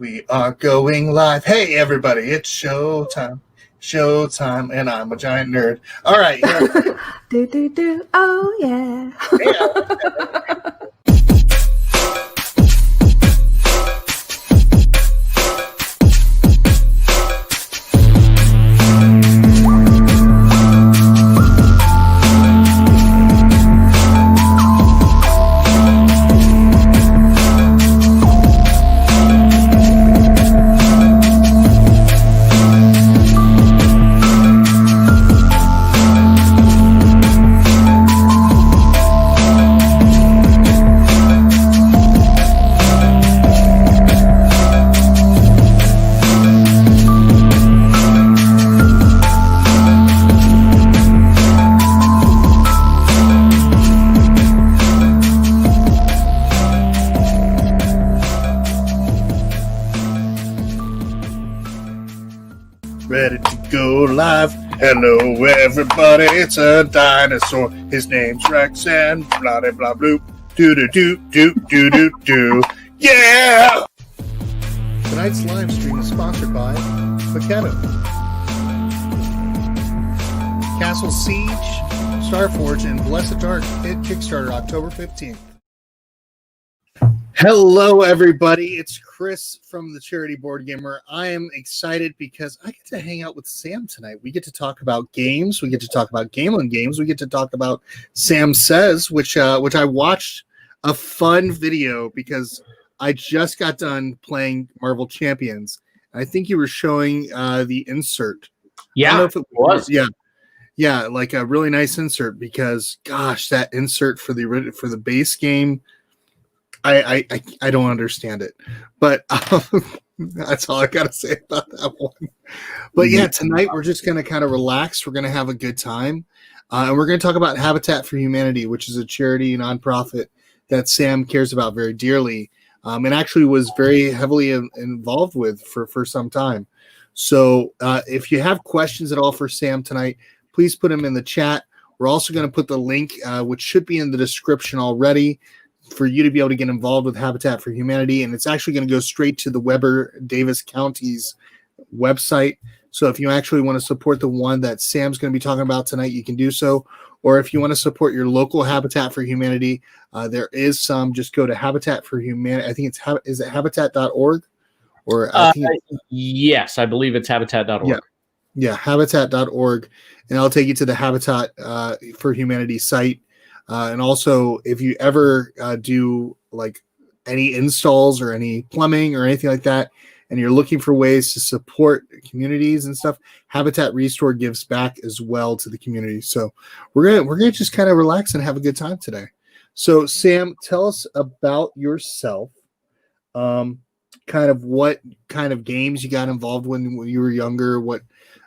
We are going live. Hey, everybody, it's showtime. Showtime, and I'm a giant nerd. All right. Yeah. do. Oh, yeah. Ready to go live. Hello, everybody. It's a dinosaur. His name's Rex and blah, blah, blah, bloop. Do. Yeah! Tonight's live stream is sponsored by Makeno, Castle Siege, Starforge, and Blessed Dark hit Kickstarter October 15th. Hello, everybody. It's Chris from the Charity Board Gamer. I am excited because I get to hang out with Sam tonight. We get to talk about games. We get to talk about Gamelyn Games. We get to talk about Sam Says, which I watched a fun video because I just got done playing Marvel Champions. I think you were showing the insert. Yeah, I don't know if it was. Yeah, like a really nice insert because, gosh, that insert for the base game. I don't understand it, but that's all I gotta say about that one. But yeah, tonight we're just gonna kind of relax. We're gonna have a good time, and we're gonna talk about Habitat for Humanity, which is a charity nonprofit that Sam cares about very dearly, and actually was very heavily involved with for some time. So if you have questions at all for Sam tonight, please put them in the chat. We're also going to put the link, which should be in the description already, for you to be able to get involved with Habitat for Humanity. And it's actually going to go straight to the Weber Davis County's website. So if you actually want to support the one that Sam's going to be talking about tonight, you can do so. Or if you want to support your local Habitat for Humanity, there is some. Just go to Habitat for Humanity. I think is it habitat.org? Or yes, I believe it's habitat.org. Yeah, habitat.org. And I'll take you to the Habitat for Humanity site. And also, if you ever do like any installs or any plumbing or anything like that, and you're looking for ways to support communities and stuff, Habitat Restore gives back as well to the community. So we're gonna just kind of relax and have a good time today. So Sam, tell us about yourself. Kind of what kind of games you got involved when you were younger,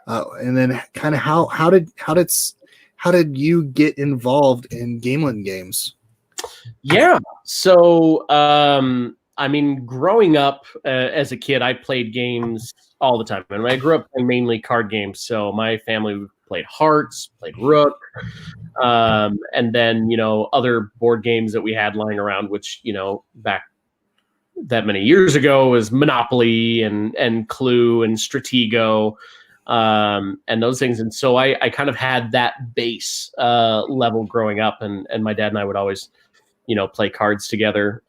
and then kind of how did you get involved in Gamelyn Games? Yeah. So, I mean, growing up as a kid, I played games all the time. And I grew up playing mainly card games. So my family played Hearts, played Rook, and then, other board games that we had lying around, which, back that many years ago was Monopoly and Clue and Stratego. And those things. And so I kind of had that base level growing up, and my dad and I would always, play cards together.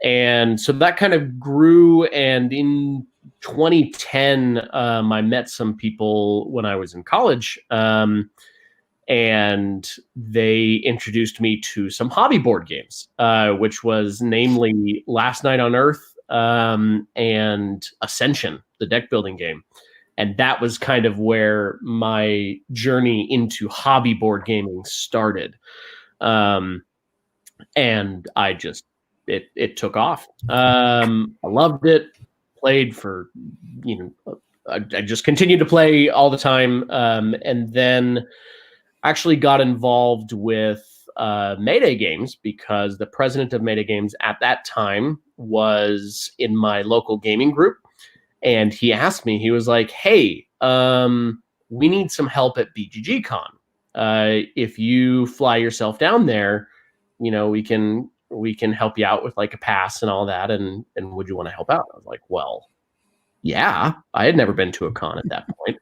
And so that kind of grew. And in 2010, I met some people when I was in college, and they introduced me to some hobby board games, which was namely Last Night on Earth and Ascension, the deck building game. And that was kind of where my journey into hobby board gaming started. And I just, it took off. I loved it, played for, I just continued to play all the time. And then actually got involved with Mayday Games because the president of Mayday Games at that time was in my local gaming group. And he asked me, he was like, hey, we need some help at BGG Con. If you fly yourself down there, we can we can help you out with like a pass and all that. And would you want to help out? I was like, well, yeah, I had never been to a con at that point.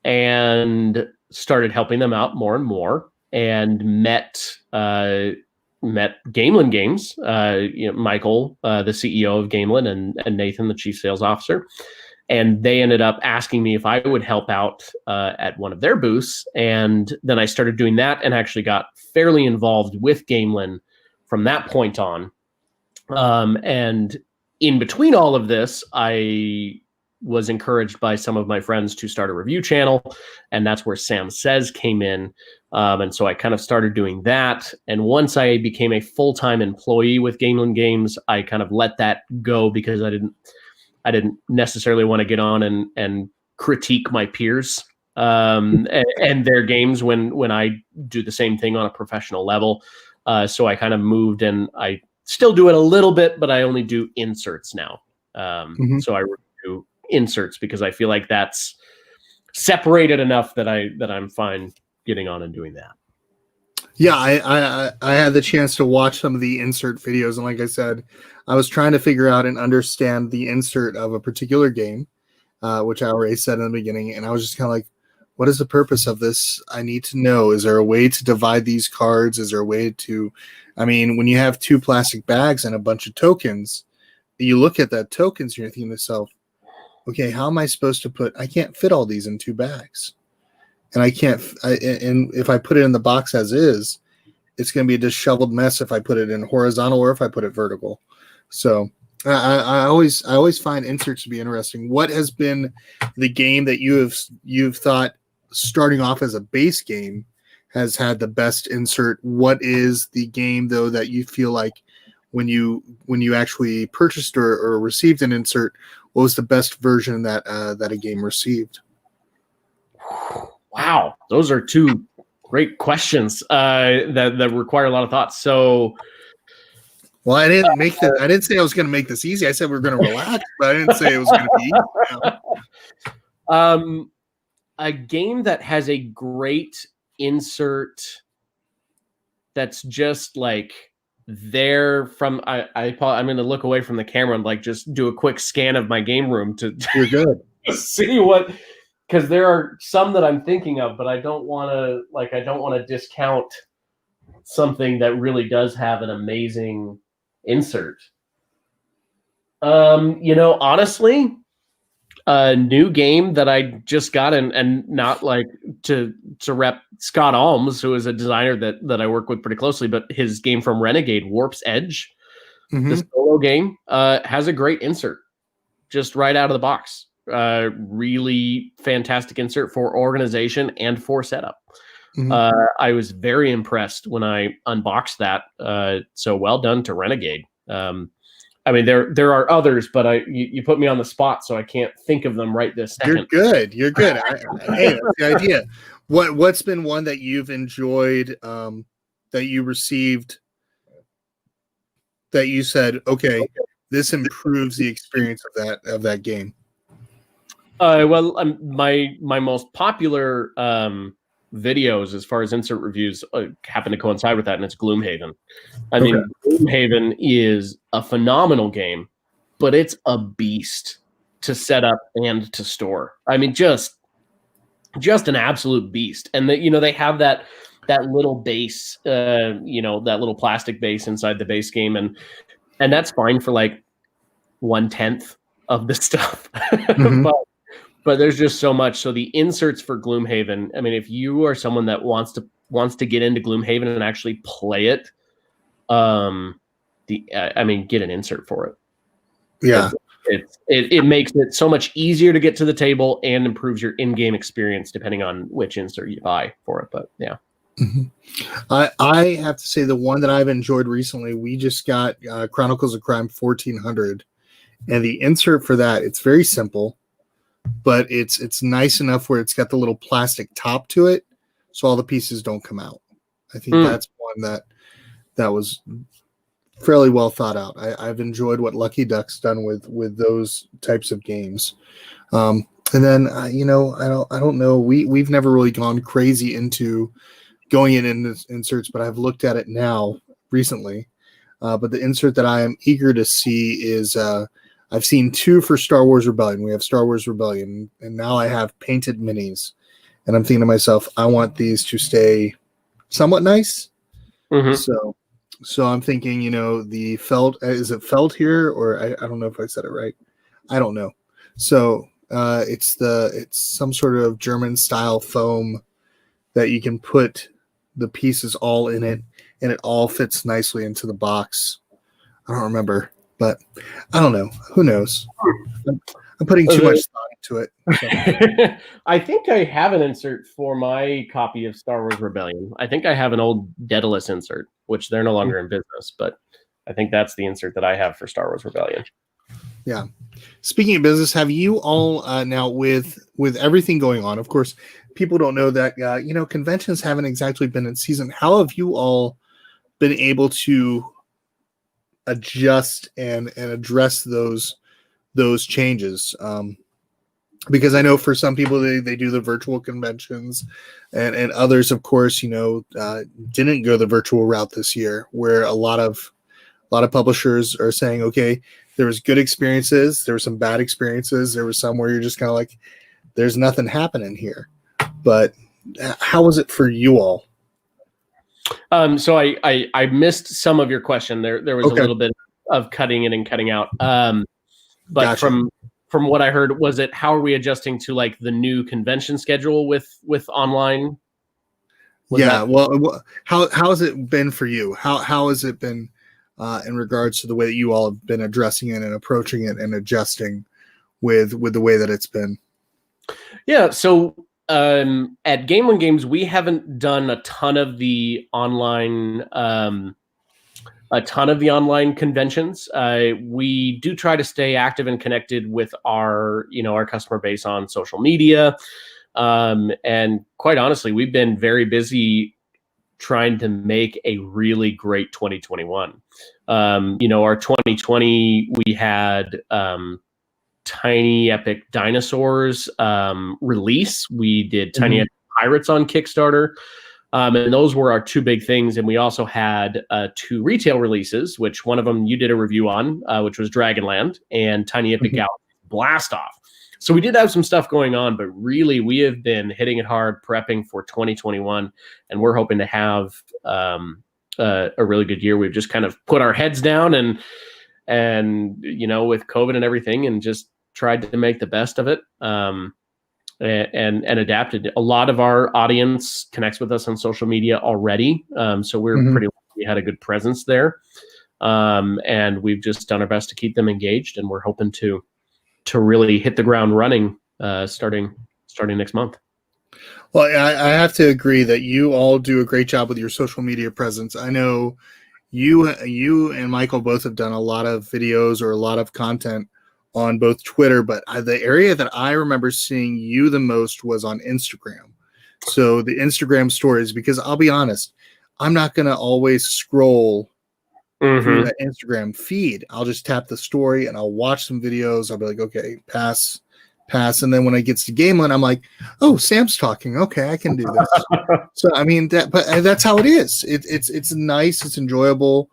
And started helping them out more and more, and met Gamelyn Games, Michael, the CEO of Gamelyn, and Nathan, the chief sales officer. And they ended up asking me if I would help out at one of their booths. And then I started doing that and actually got fairly involved with Gamelyn from that point on. And in between all of this, I was encouraged by some of my friends to start a review channel. And that's where Sam Says came in. And so I kind of started doing that. And once I became a full-time employee with Gamelyn Games, I kind of let that go because I didn't necessarily want to get on and critique my peers and their games when I do the same thing on a professional level. So I kind of moved, and I still do it a little bit, but I only do inserts now. So I review inserts because I feel like that's separated enough that I'm fine getting on and doing that. Yeah, I had the chance to watch some of the insert videos, and like I said, I was trying to figure out and understand the insert of a particular game, which I already said in the beginning, and I was just kind of like, what is the purpose of this? I need to know. Is there a way to divide these cards? Is there a way to, I mean, when you have 2 plastic bags and a bunch of tokens, you look at that tokens and you're thinking to yourself, okay, how am I supposed to I can't fit all these in 2 bags. And and if I put it in the box as is, it's going to be a disheveled mess if I put it in horizontal or if I put it vertical. So I always find inserts to be interesting. What has been the game that you've thought, starting off as a base game, has had the best insert? What is the game though that you feel like when you actually purchased or received an insert, what was the best version that a game received? Wow, those are 2 great questions that require a lot of thought. So, well, I didn't say I was going to make this easy. I said we were going to relax, but I didn't say it was going to be easy. A game that has a great insert that's just like there from I'm going to look away from the camera and like just do a quick scan of my game room to You're good. see what. Because there are some that I'm thinking of, but I don't want to discount something that really does have an amazing insert. Honestly, a new game that I just got, and not like to rep Scott Alms, who is a designer that I work with pretty closely, but his game from Renegade, Warp's Edge, the solo game, has a great insert just right out of the box. Really fantastic insert for organization and for setup. I was very impressed when I unboxed that. So well done to Renegade. I mean, there are others, but you put me on the spot, so I can't think of them right this second. You're good. Hey, that's the idea. What's been one that you've enjoyed, that you received, that you said, okay, this improves the experience of that game? Well, my most popular videos as far as insert reviews happen to coincide with that, and it's Gloomhaven. I mean, Gloomhaven is a phenomenal game, but it's a beast to set up and to store. I mean, just an absolute beast. And they have that little base, that little plastic base inside the base game, and that's fine for like 1/10 of the stuff. But there's just so much. So the inserts for Gloomhaven, I mean, if you are someone that wants to get into Gloomhaven and actually play it, get an insert for it. Yeah. It makes it so much easier to get to the table and improves your in-game experience depending on which insert you buy for it. But yeah. I have to say the one that I've enjoyed recently, we just got Chronicles of Crime 1400, and the insert for that, it's very simple, but it's nice enough where it's got the little plastic top to it, so all the pieces don't come out. I think that's one that was fairly well thought out. I've enjoyed what Lucky Duck's done with those types of games. And then I don't know. We've never really gone crazy into going in inserts, but I've looked at it now recently. But the insert that I am eager to see is I've seen 2 for Star Wars Rebellion. We have Star Wars Rebellion, and now I have painted minis. And I'm thinking to myself, I want these to stay somewhat nice. Mhm. So I'm thinking, the felt, is it felt here? Or I don't know if I said it right. I don't know. So it's some sort of German style foam that you can put the pieces all in it, and it all fits nicely into the box. I don't remember, but I don't know. Who knows? I'm putting too much thought into it. So. I think I have an insert for my copy of Star Wars Rebellion. I think I have an old Daedalus insert, which they're no longer in business, but I think that's the insert that I have for Star Wars Rebellion. Yeah. Speaking of business, have you all now with everything going on? Of course, people don't know that conventions haven't exactly been in season. How have you all been able to adjust and address those changes? Because I know for some people they do the virtual conventions, and others, of course, didn't go the virtual route this year, where a lot of publishers are saying, okay, there was good experiences, there were some bad experiences, there was some where you're just kind of like, there's nothing happening here. But how was it for you all? So I missed some of your question. There was a little bit of cutting in and cutting out. But Gotcha. from what I heard, was it how are we adjusting to like the new convention schedule with online? Well, how has it been for you? How has it been in regards to the way that you all have been addressing it and approaching it and adjusting with the way that it's been? Yeah, so at Gamelyn Games, we haven't done a ton of the online conventions. We do try to stay active and connected with our customer base on social media. And quite honestly, we've been very busy trying to make a really great 2021. Our 2020, we had Tiny Epic Dinosaurs release. We did Tiny Epic Pirates on Kickstarter. And those were our 2 big things. And we also had 2 retail releases, which one of them you did a review on, which was Dragonland, and Tiny Epic Galaxy Blast Off. So we did have some stuff going on, but really we have been hitting it hard, prepping for 2021, and we're hoping to have a really good year. We've just kind of put our heads down and with COVID and everything, and just tried to make the best of it. And adapted. A lot of our audience connects with us on social media already, so we're pretty lucky we had a good presence there, and we've just done our best to keep them engaged, and we're hoping to really hit the ground running starting next month. Well, I have to agree that you all do a great job with your social media presence. I know you and Michael both have done a lot of videos or a lot of content on both Twitter, but the area that I remember seeing you the most was on Instagram. So the Instagram stories, because I'll be honest, I'm not going to always scroll through that Instagram feed. I'll just tap the story and I'll watch some videos. I'll be like, okay, pass. And then when it gets to Gamelyn, I'm like, oh, Sam's talking. Okay, I can do this. So, I mean, but that's how it is. It's nice. It's enjoyable.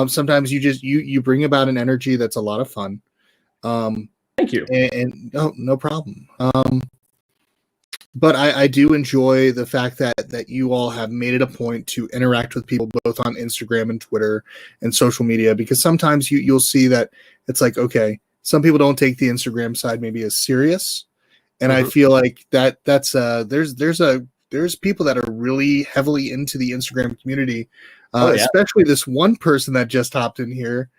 Sometimes you bring about an energy that's a lot of fun. Thank you. And no problem. But I do enjoy the fact that you all have made it a point to interact with people both on Instagram and Twitter and social media, because sometimes you'll see that it's like, okay, some people don't take the Instagram side maybe as serious. And I feel like that's there's people that are really heavily into the Instagram community, especially this one person that just hopped in here,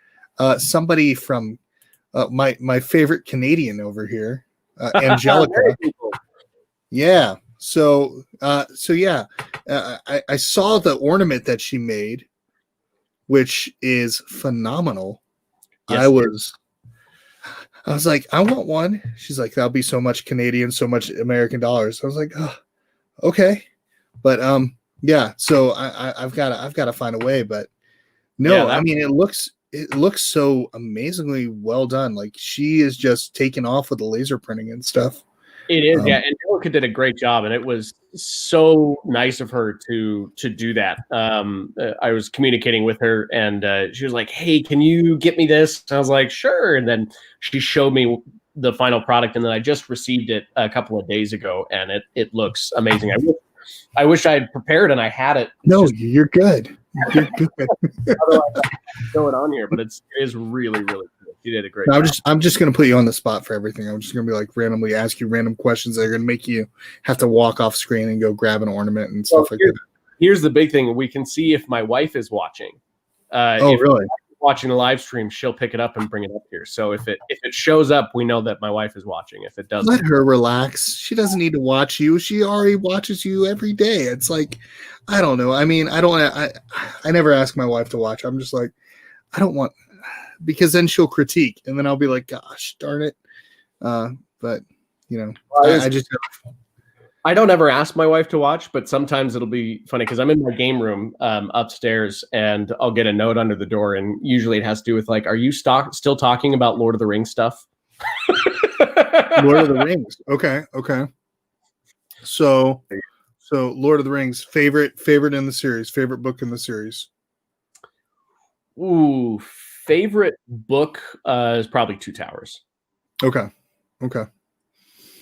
somebody from my favorite Canadian over here, Angelica. Yeah. So yeah, I saw the ornament that she made, which is phenomenal. Yes, I was like, I want one. She's like, that'll be so much Canadian, so much American dollars. I was like, oh, okay. But yeah. So I've got to find a way. But no, I mean, it looks so amazingly well done. Like she is just taking off with the laser printing and stuff. It is, yeah. And Angelica did a great job, and it was so nice of her to do that. I was communicating with her, and she was like, "Hey, can you get me this?" And I was like, "Sure." And then she showed me the final product, and then I just received it a couple of days ago, and it looks amazing. I wish I had prepared and I had it. No, you're good. You're good. Otherwise, I could throw it on here, but it is really, really good. You did a great job. I'm just going to put you on the spot for everything. I'm just going to be like randomly ask you random questions that are going to make you have to walk off screen and go grab an ornament and stuff like that. Here's the big thing: we can see if my wife is watching. If really? Watching the live stream, she'll pick it up and bring it up here. So if it shows up, we know that my wife is watching. If it doesn't, let her relax. She doesn't need to watch you. She already watches you every day. It's like, I don't know. I mean, I never ask my wife to watch. I'm just like, I don't want, because then she'll critique, and then I'll be like, gosh, darn it. But you know, I don't ever ask my wife to watch, but sometimes it'll be funny because I'm in my game room upstairs, and I'll get a note under the door, and usually it has to do with like, are you still talking about Lord of the Rings stuff? Lord of the Rings. Okay. So Lord of the Rings, favorite in the series, favorite book in the series. Ooh, favorite book is probably Two Towers. Okay.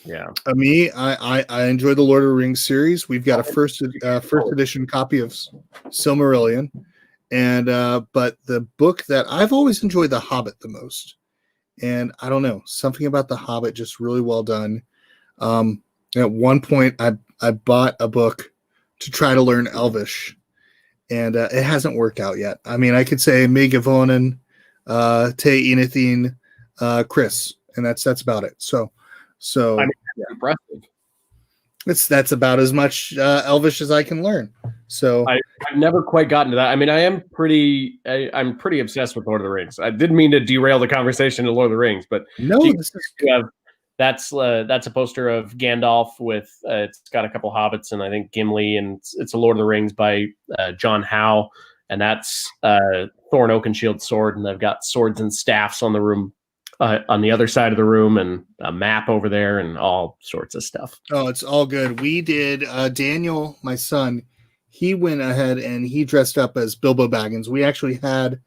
Yeah. Me, I enjoy the Lord of the Rings series. We've got a first edition copy of Silmarillion, and but the book that I've always enjoyed, The Hobbit, the most. And I don't know, something about The Hobbit just really well done. At one point, I bought a book to try to learn Elvish, and it hasn't worked out yet. I mean, I could say Megavonen, Te Inithin, Chris, and that's about it. So I mean, that's impressive. That's about as much Elvish as I can learn. So I've never quite gotten to that. I mean, I'm pretty obsessed with Lord of the Rings. I didn't mean to derail the conversation to Lord of the Rings, but no, that's a poster of Gandalf with it's got a couple hobbits and I think Gimli, and it's a Lord of the Rings by John Howe, and that's Thorn Oakenshield sword, and I've got swords and staffs on the room. On the other side of the room, and a map over there, and all sorts of stuff. Oh, it's all good. We did. Daniel, my son, he went ahead and he dressed up as Bilbo Baggins. We actually had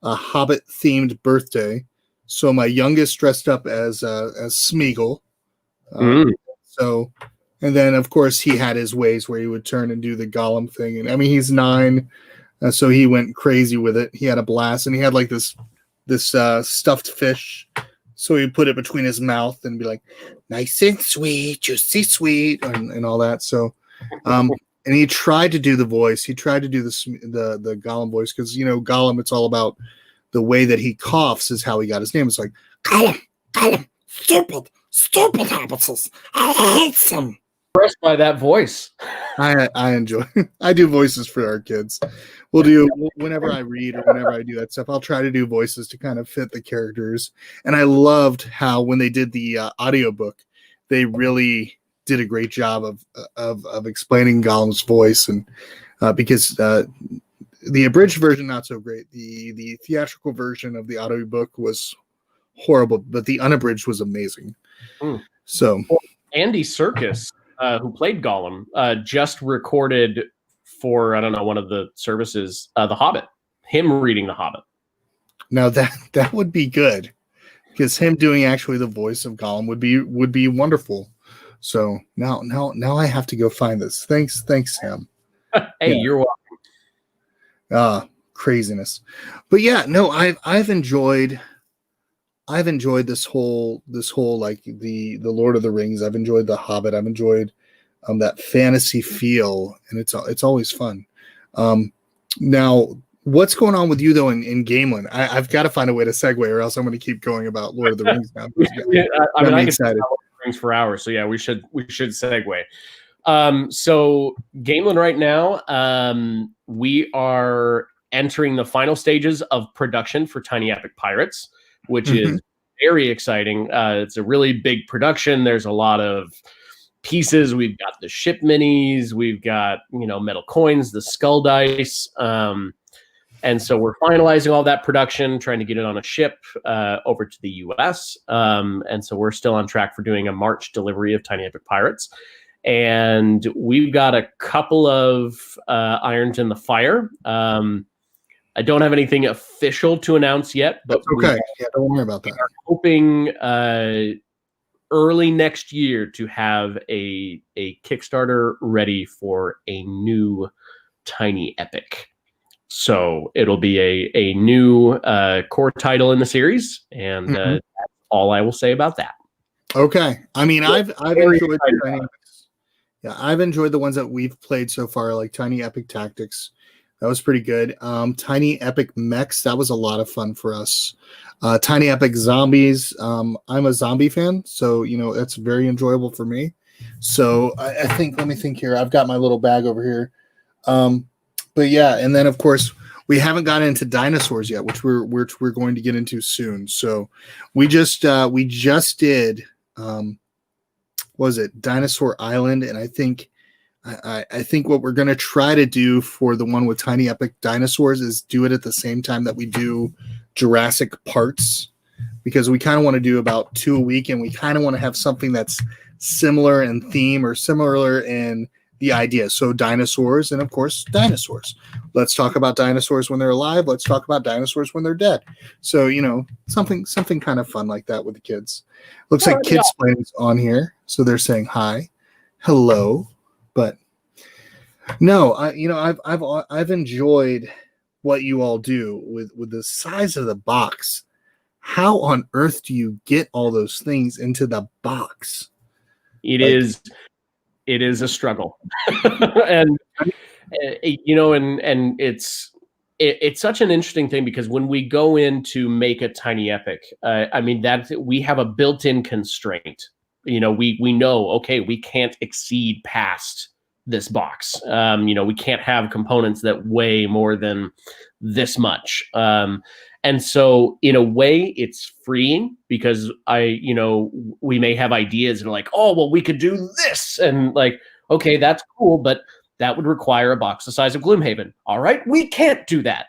a Hobbit-themed birthday, so my youngest dressed up as Smeagol. So, and then of course he had his ways where he would turn and do the Gollum thing. And I mean, he's 9, so he went crazy with it. He had a blast, and he had like this stuffed fish, so he put it between his mouth and be like, nice and sweet, juicy sweet, and all that. So and he tried to do the voice, he tried to do the Gollum voice, because you know Gollum, it's all about the way that he coughs is how he got his name. It's like Gollum, stupid habits, I hate them. Impressed by that voice. I enjoy. I do voices for our kids. We'll do, whenever I read or whenever I do that stuff, I'll try to do voices to kind of fit the characters. And I loved how when they did the audiobook, they really did a great job of explaining Gollum's voice, and because the abridged version not so great. The theatrical version of the audiobook was horrible, but the unabridged was amazing. So Andy Serkis, who played Gollum, just recorded for, I don't know, one of the services, The Hobbit, him reading The Hobbit. Now that would be good, because him doing actually the voice of Gollum would be wonderful. So now I have to go find this. Thanks, Sam. Hey, you're welcome. Craziness. But yeah, no, I've enjoyed this whole like the Lord of the Rings. I've enjoyed The Hobbit. I've enjoyed that fantasy feel, and it's always fun. Now, what's going on with you though in Gamelyn? I've got to find a way to segue, or else I'm going to keep going about Lord of the Rings now. Yeah, I mean, I could talk about Lord of the Rings for hours. So yeah, we should segue. So Gamelyn right now, we are entering the final stages of production for Tiny Epic Pirates, which is very exciting. It's a really big production. There's a lot of pieces. We've got the ship minis, we've got, metal coins, the skull dice, And so we're finalizing all that production, trying to get it on a ship over to the US. And so we're still on track for doing a March delivery of Tiny Epic Pirates. And we've got a couple of irons in the fire. I don't have anything official to announce yet, but okay. Yeah, don't worry about that. we are hoping early next year to have a Kickstarter ready for a new Tiny Epic. So it'll be a new core title in the series, and that's all I will say about that. Okay. I mean, I've enjoyed Tiny Epics. Yeah, I've enjoyed the ones that we've played so far, like Tiny Epic Tactics. That was pretty good. Tiny Epic Mechs, that was a lot of fun for us. Tiny Epic Zombies, I'm a zombie fan, so that's very enjoyable for me. So I think, let me think here. I've got my little bag over here. But yeah, and then of course we haven't gotten into dinosaurs yet, which we're going to get into soon. So we just did was it Dinosaur Island, and I think what we're going to try to do for the one with Tiny Epic Dinosaurs is do it at the same time that we do Jurassic Parts, because we kind of want to do about 2 a week, and we kind of want to have something that's similar in theme or similar in the idea. So dinosaurs, and of course dinosaurs. Let's talk about dinosaurs when they're alive. Let's talk about dinosaurs when they're dead. So something kind of fun like that with the kids. Looks like Kids Playing's on here, so they're saying hi, hello. But no, I've enjoyed what you all do with the size of the box. How on earth do you get all those things into the box? It is a struggle, and it's such an interesting thing, because when we go in to make a Tiny Epic, I mean, that we have a built-in constraint. We know, okay, we can't exceed past this box. We can't have components that weigh more than this much. And so in a way it's freeing, because we may have ideas and like, oh, well, we could do this. And like, okay, that's cool, but that would require a box the size of Gloomhaven. All right, we can't do that,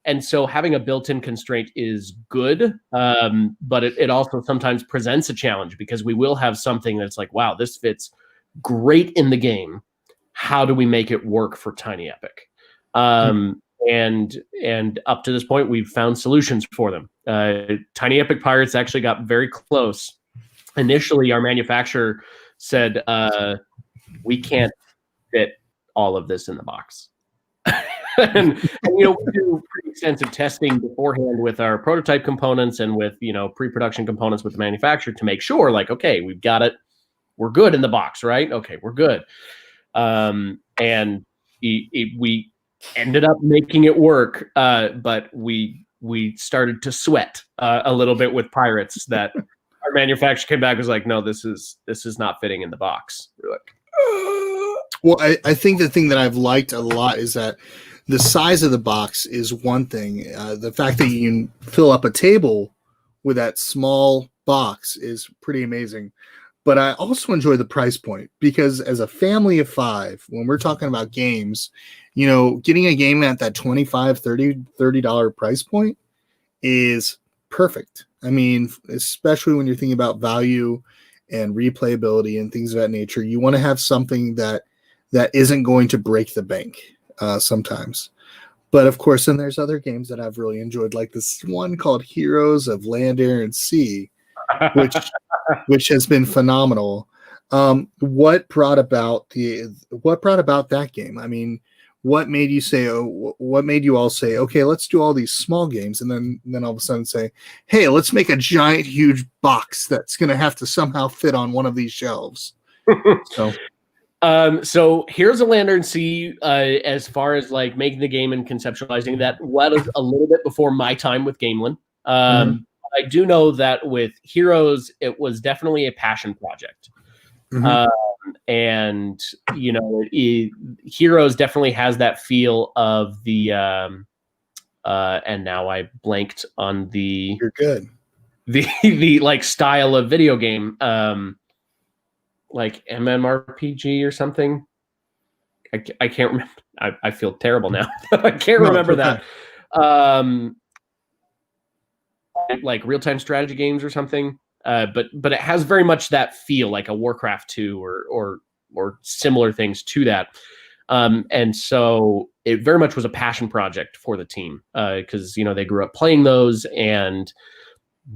And so having a built-in constraint is good, but it also sometimes presents a challenge, because we will have something that's like, wow, this fits great in the game. How do we make it work for Tiny Epic? And up to this point, we've found solutions for them. Tiny Epic Pirates actually got very close. Initially, our manufacturer said, we can't fit all of this in the box. and we do pretty extensive testing beforehand with our prototype components and with pre-production components with the manufacturer to make sure, like, okay, we've got it, we're good in the box, right? Okay, we're good. And we ended up making it work, but we started to sweat a little bit with Pirates. That our manufacturer came back and was like, no, this is not fitting in the box. We're like, well, I think the thing that I've liked a lot is that the size of the box is one thing. The fact that you can fill up a table with that small box is pretty amazing. But I also enjoy the price point, because as a family of 5, when we're talking about games, getting a game at that $25, $30 price point is perfect. I mean, especially when you're thinking about value and replayability and things of that nature, you want to have something that isn't going to break the bank sometimes. But of course, then there's other games that I've really enjoyed, like this one called Heroes of Land, Air, and Sea, which has been phenomenal. What brought about that game? I mean, what made you all say, okay, let's do all these small games, and then all of a sudden say, hey, let's make a giant, huge box that's going to have to somehow fit on one of these shelves. So Heroes of Land, Air, and Sea, as far as like making the game and conceptualizing that, was a little bit before my time with Gamelyn. I do know that with Heroes, it was definitely a passion project. And Heroes definitely has that feel of the and now I blanked on the You're good. the like style of video game, like MMORPG or something. I can't remember. I feel terrible now. I can't No, remember it's okay. that. Like real-time strategy games or something. But it has very much that feel, like a Warcraft 2 or similar things to that. And so it very much was a passion project for the team, because they grew up playing those and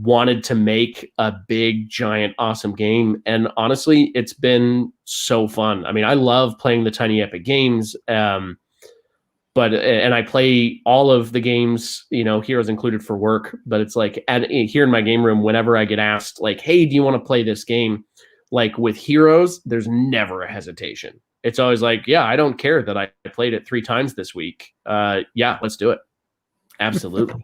wanted to make a big, giant, awesome game. And honestly, it's been so fun. I mean, I love playing the Tiny Epic games. And I play all of the games, Heroes included, for work. But it's like here in my game room, whenever I get asked, like, hey, do you want to play this game? Like with Heroes, there's never a hesitation. It's always like, yeah, I don't care that I played it 3 times this week. Yeah, let's do it. Absolutely.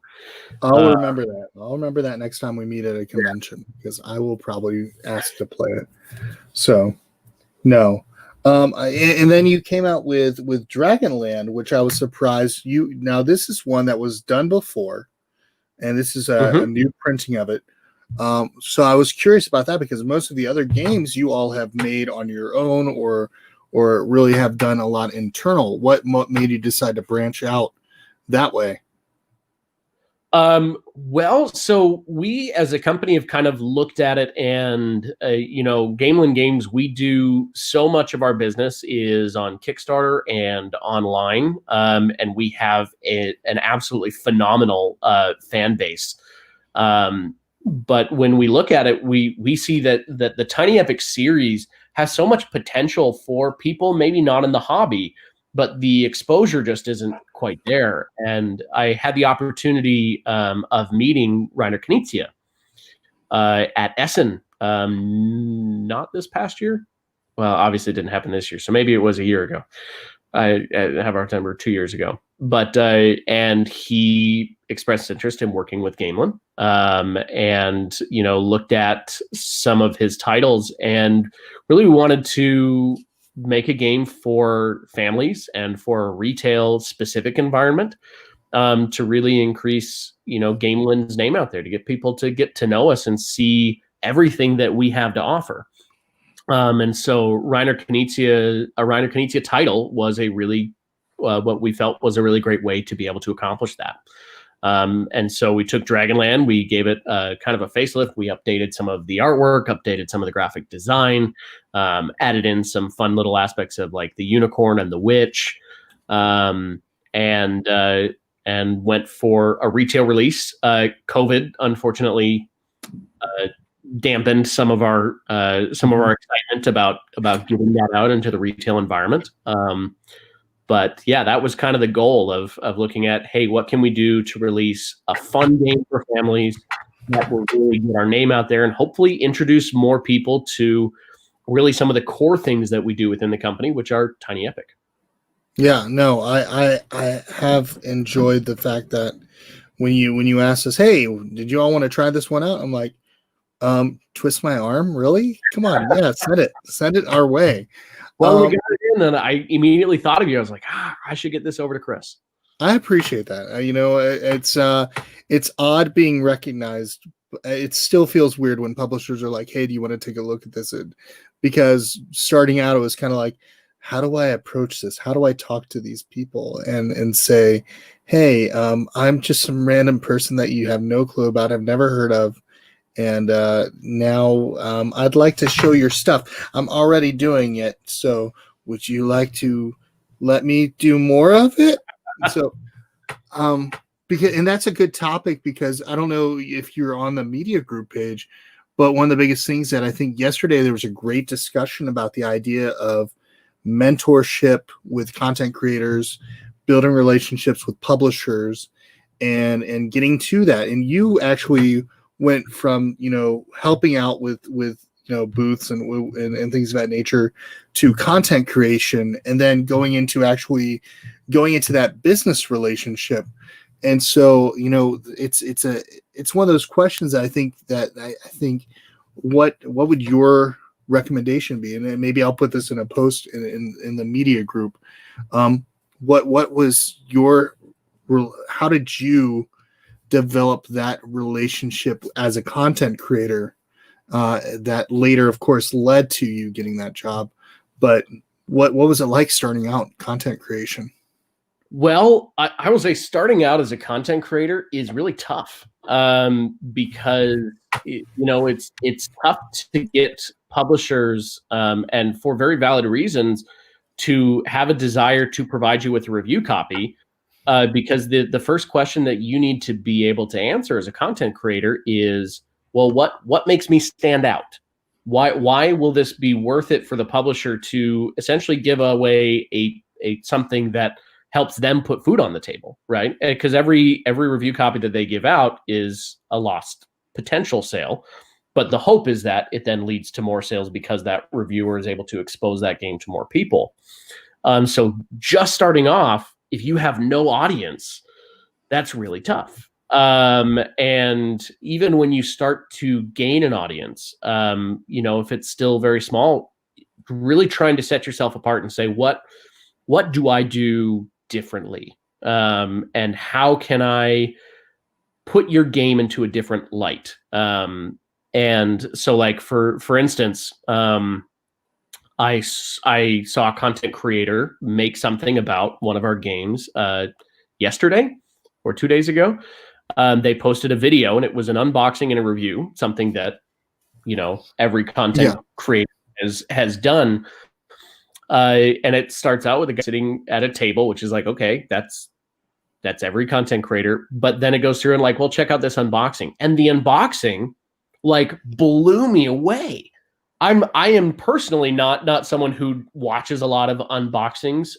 I'll remember that. I'll remember that next time we meet at a convention, because I will probably ask to play it. So, no. And then you came out with Dragonland, which I was surprised. Now this is one that was done before, and this is a new printing of it. So I was curious about that, because most of the other games you all have made on your own, or really have done a lot internal. What made you decide to branch out that way? Well, so we as a company have kind of looked at it, and Gamelyn Games, we do so much of our business is on Kickstarter and online, and we have an absolutely phenomenal fan base. But when we look at it, we see that the Tiny Epic series has so much potential for people, maybe not in the hobby, but the exposure just isn't quite there. And I had the opportunity of meeting Reiner Knizia at Essen, not this past year. Well, obviously it didn't happen this year, so maybe it was a year ago. I have a hard time, or 2 years ago. But and he expressed interest in working with Gamelyn, and looked at some of his titles, and really wanted to make a game for families and for a retail specific environment, to really increase Gamelyn's name out there, to get people to get to know us and see everything that we have to offer. And so a Reiner Knizia title was a really what we felt was a really great way to be able to accomplish that. And so we took Dragonland, we gave it kind of a facelift. We updated some of the artwork, updated some of the graphic design, added in some fun little aspects of like the unicorn and the witch, and went for a retail release. COVID, unfortunately, dampened some of our excitement about getting that out into the retail environment. But yeah, that was kind of the goal of looking at, hey, what can we do to release a fun game for families that will really get our name out there and hopefully introduce more people to really some of the core things that we do within the company, which are Tiny Epic. Yeah, no, I have enjoyed the fact that when you asked us, hey, did you all want to try this one out? I'm like, twist my arm, really? Come on, yeah, send it our way. Well, we got it in, and I immediately thought of you. I was like, I should get this over to Chris. I appreciate that. It's odd being recognized. It still feels weird when publishers are like, hey, do you want to take a look at this? Because starting out, it was kind of like, how do I approach this? How do I talk to these people and say, hey, I'm just some random person that you have no clue about, I've never heard of. And now I'd like to show your stuff. I'm already doing it. So would you like to let me do more of it? So, and that's a good topic, because I don't know if you're on the media group page, but one of the biggest things that I think yesterday there was a great discussion about the idea of mentorship with content creators, building relationships with publishers, and getting to that. And you actually went from helping out with booths and things of that nature to content creation, and then going into that business relationship. And so it's one of those questions that I think what would your recommendation be? And maybe I'll put this in a post in the media group. What was how did you develop that relationship as a content creator that later, of course, led to you getting that job? But what was it like starting out content creation? Well, I will say starting out as a content creator is really tough, because it's tough to get publishers, and for very valid reasons, to have a desire to provide you with a review copy, because the first question that you need to be able to answer as a content creator is, well, what makes me stand out? Why will this be worth it for the publisher to essentially give away a something that helps them put food on the table, right? Because every review copy that they give out is a lost potential sale, but the hope is that it then leads to more sales because that reviewer is able to expose that game to more people. So just starting off, if you have no audience, that's really tough. And even when you start to gain an audience, if it's still very small, really trying to set yourself apart and say, what do I do differently? And how can I put your game into a different light? And so, like, for instance, I saw a content creator make something about one of our games yesterday or 2 days ago. They posted a video, and it was an unboxing and a review, something that every content creator has done. And it starts out with a guy sitting at a table, which is like, okay, that's every content creator. But then it goes through and like, well, check out this unboxing. And the unboxing like blew me away. I am personally not someone who watches a lot of unboxings.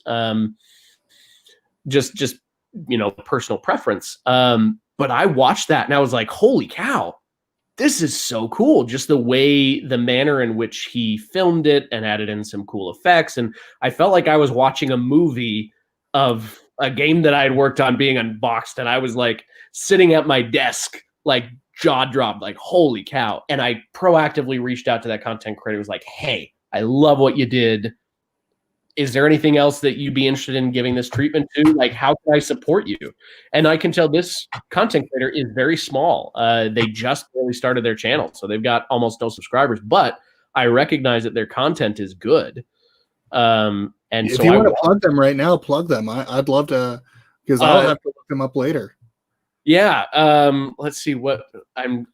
Just personal preference. But I watched that and I was like, holy cow, this is so cool. Just the manner in which he filmed it and added in some cool effects. And I felt like I was watching a movie of a game that I had worked on being unboxed. And I was like sitting at my desk, like jaw dropped, like, holy cow. And I proactively reached out to that content creator, was like, hey, I love what you did. Is there anything else that you'd be interested in giving this treatment to? Like, how can I support you? And I can tell this content creator is very small. They just really started their channel, so they've got almost no subscribers, but I recognize that their content is good. And if so you want to plug them right now, plug them. I'd love to, because I'll have to look them up later. Yeah. Let's see what I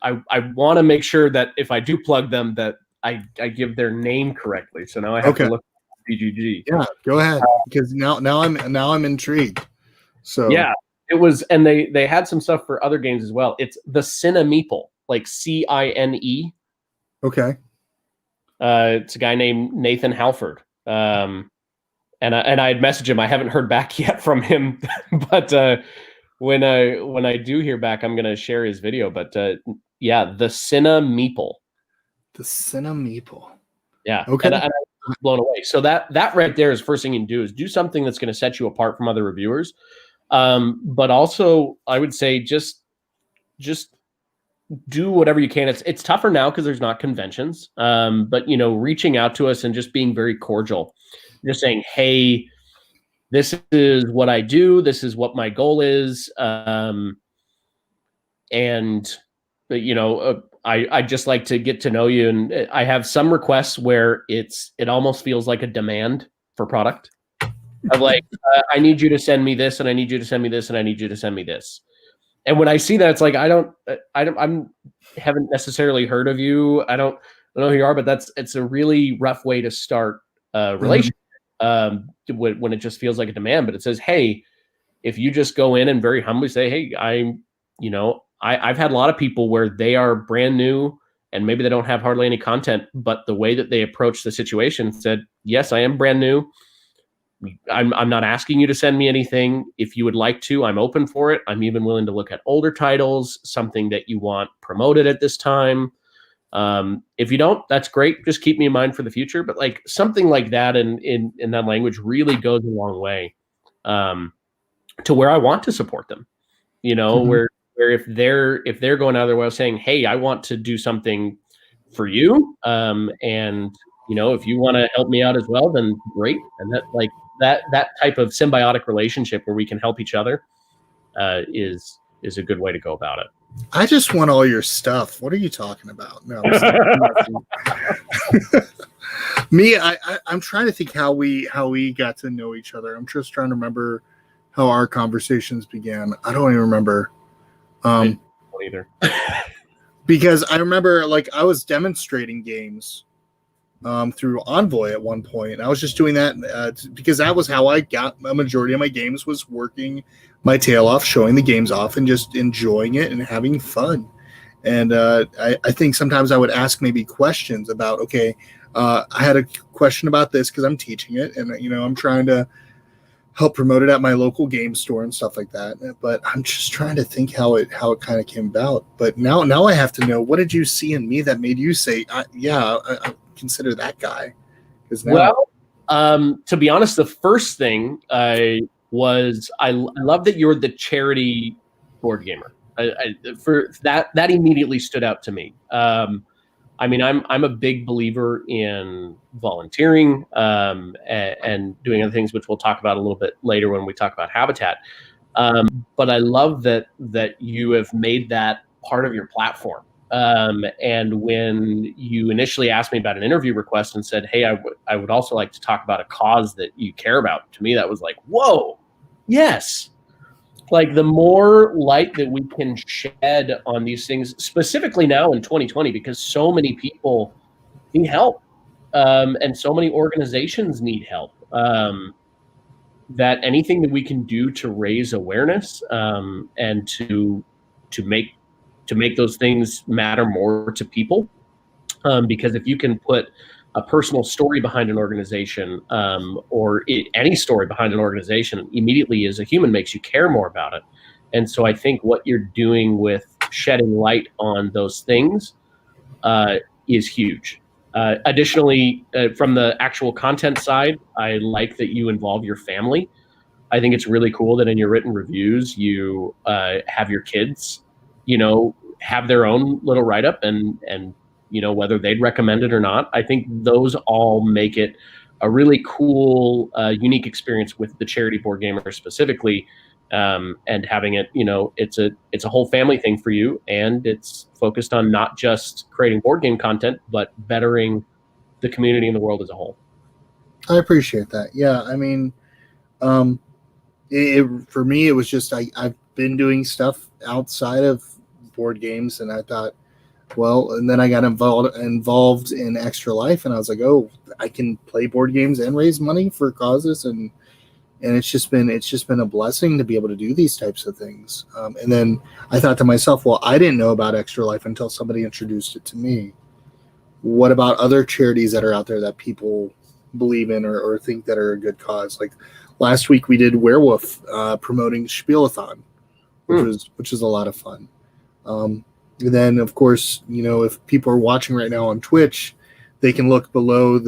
want to make sure that if I do plug them, that I give their name correctly. So now I have to look. BGG. Yeah, go ahead, because now I'm intrigued. So yeah, it was, and they had some stuff for other games as well. It's the Cinemeeple, like CINE. Okay. It's a guy named Nathan Halford. And I had messaged him. I haven't heard back yet from him, but when I do hear back, I'm gonna share his video. But yeah, the Cinemeeple. The Cinemeeple. Yeah. Okay. And I was blown away. So that right there is first thing you can do, is do something that's going to set you apart from other reviewers. But also I would say just do whatever you can. It's tougher now because there's not conventions. But reaching out to us and just being very cordial, just saying, hey, this is what I do. This is what my goal is. I just like to get to know you. And I have some requests where it almost feels like a demand for product. Of like, I need you to send me this, and I need you to send me this, and I need you to send me this. And when I see that, it's like, I haven't necessarily heard of you. I don't know who you are, but it's a really rough way to start a relationship. When it just feels like a demand. But it says, hey, if you just go in and very humbly say, hey, I've had a lot of people where they are brand new and maybe they don't have hardly any content, but the way that they approach the situation said, yes, I am brand new. I'm not asking you to send me anything. If you would like to, I'm open for it. I'm even willing to look at older titles, something that you want promoted at this time. If you don't, that's great. Just keep me in mind for the future. But like something like that in that language really goes a long way, to where I want to support them, where if they're going out of their way saying, hey, I want to do something for you. And if you want to help me out as well, then great. And that type of symbiotic relationship where we can help each other, is a good way to go about it. I just want all your stuff. What are you talking about? No, me, I'm trying to think how we got to know each other. I'm just trying to remember how our conversations began. I don't even remember. I don't either. Because I remember like I was demonstrating games through Envoy at one point. And I was just doing that because that was how I got a majority of my games, was working my tail off, showing the games off, and just enjoying it and having fun. And I think sometimes I would ask maybe questions about, okay, I had a question about this because I'm teaching it, and I'm trying to help promote it at my local game store and stuff like that. But I'm just trying to think how it kind of came about. But now I have to know, what did you see in me that made you say, I consider that guy? Because now, to be honest, the first thing was I love that you're the charity board gamer. For that immediately stood out to me. I mean, I'm a big believer in volunteering and doing other things, which we'll talk about a little bit later when we talk about Habitat. But I love that you have made that part of your platform. And when you initially asked me about an interview request and said, hey, I would also like to talk about a cause that you care about, to me, that was like, whoa, yes. Like, the more light that we can shed on these things, specifically now in 2020, because so many people need help, and so many organizations need help, that anything that we can do to raise awareness, and to make those things matter more to people, because if you can put a personal story behind an organization, or any story behind an organization, immediately as a human makes you care more about it. And so I think what you're doing with shedding light on those things is huge. Additionally, from the actual content side, I like that you involve your family. I think it's really cool that in your written reviews, you have your kids, have their own little write-up, and whether they'd recommend it or not. I think those all make it a really cool, unique experience with the charity board gamer specifically, and having it, it's a whole family thing for you, and it's focused on not just creating board game content, but bettering the community and the world as a whole. I appreciate that. Yeah, I mean, for me, it was just I've been doing stuff outside of board games, and I thought, well, and then I got involved in Extra Life, and I was like, oh, I can play board games and raise money for causes, and it's just been a blessing to be able to do these types of things. And then I thought to myself, well, I didn't know about Extra Life until somebody introduced it to me. What about other charities that are out there that people believe in or think that are a good cause? Like last week we did Werewolf, promoting Spielathon, which is a lot of fun. And then, of course, if people are watching right now on Twitch, they can look below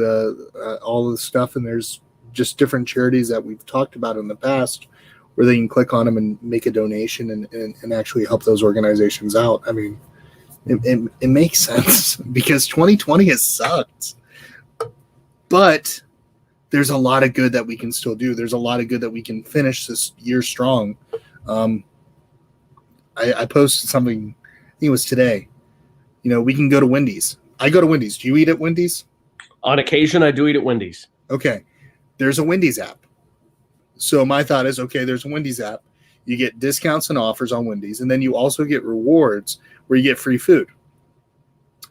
all of the stuff, and there's just different charities that we've talked about in the past where they can click on them and make a donation and actually help those organizations out. I mean, it makes sense because 2020 has sucked. But there's a lot of good that we can still do. There's a lot of good that we can finish this year strong. I posted something, I think it was today. We can go to Wendy's. I go to Wendy's. Do you eat at Wendy's? On occasion, I do eat at Wendy's. Okay. There's a Wendy's app. So my thought is, okay, there's a Wendy's app. You get discounts and offers on Wendy's, and then you also get rewards where you get free food.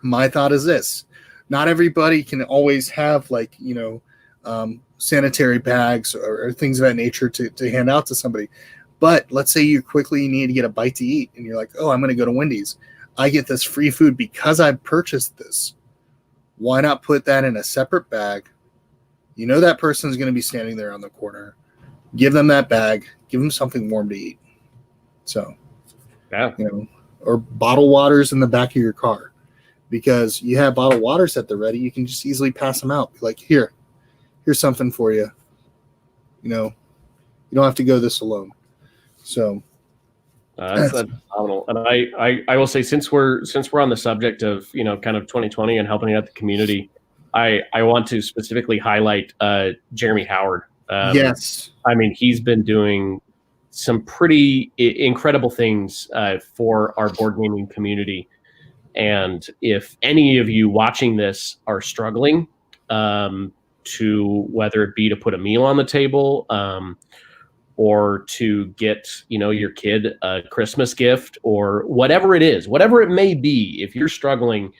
My thought is this. Not everybody can always have sanitary bags or things of that nature to hand out to somebody. But let's say you quickly need to get a bite to eat, and you're like, oh, I'm going to go to Wendy's. I get this free food because I purchased this. Why not put that in a separate bag? That person is going to be standing there on the corner. Give them that bag. Give them something warm to eat. So, yeah, or bottled waters in the back of your car. Because you have bottled waters at the ready, you can just easily pass them out. Be like, here's something for you. You don't have to go this alone. So that's phenomenal. And I will say, since we're on the subject of kind of 2020 and helping out the community, I want to specifically highlight Jeremy Howard. Yes, I mean, he's been doing some pretty incredible things for our board gaming community. And if any of you watching this are struggling, to whether it be to put a meal on the table, or to get, your kid a Christmas gift or whatever it is, whatever it may be. If you're struggling,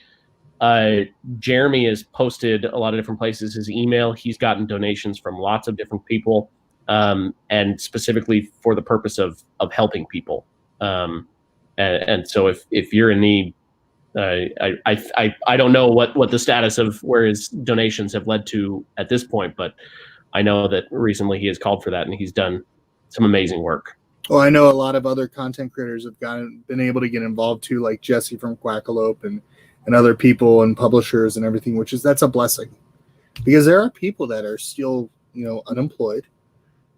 Jeremy has posted a lot of different places. His email, he's gotten donations from lots of different people, and specifically for the purpose of helping people. And so if you're in need, I don't know what the status of where his donations have led to at this point, but I know that recently he has called for that, and he's done some amazing work. Well, I know a lot of other content creators have been able to get involved too, like Jesse from Quackalope and other people and publishers and everything, that's a blessing, because there are people that are still, unemployed.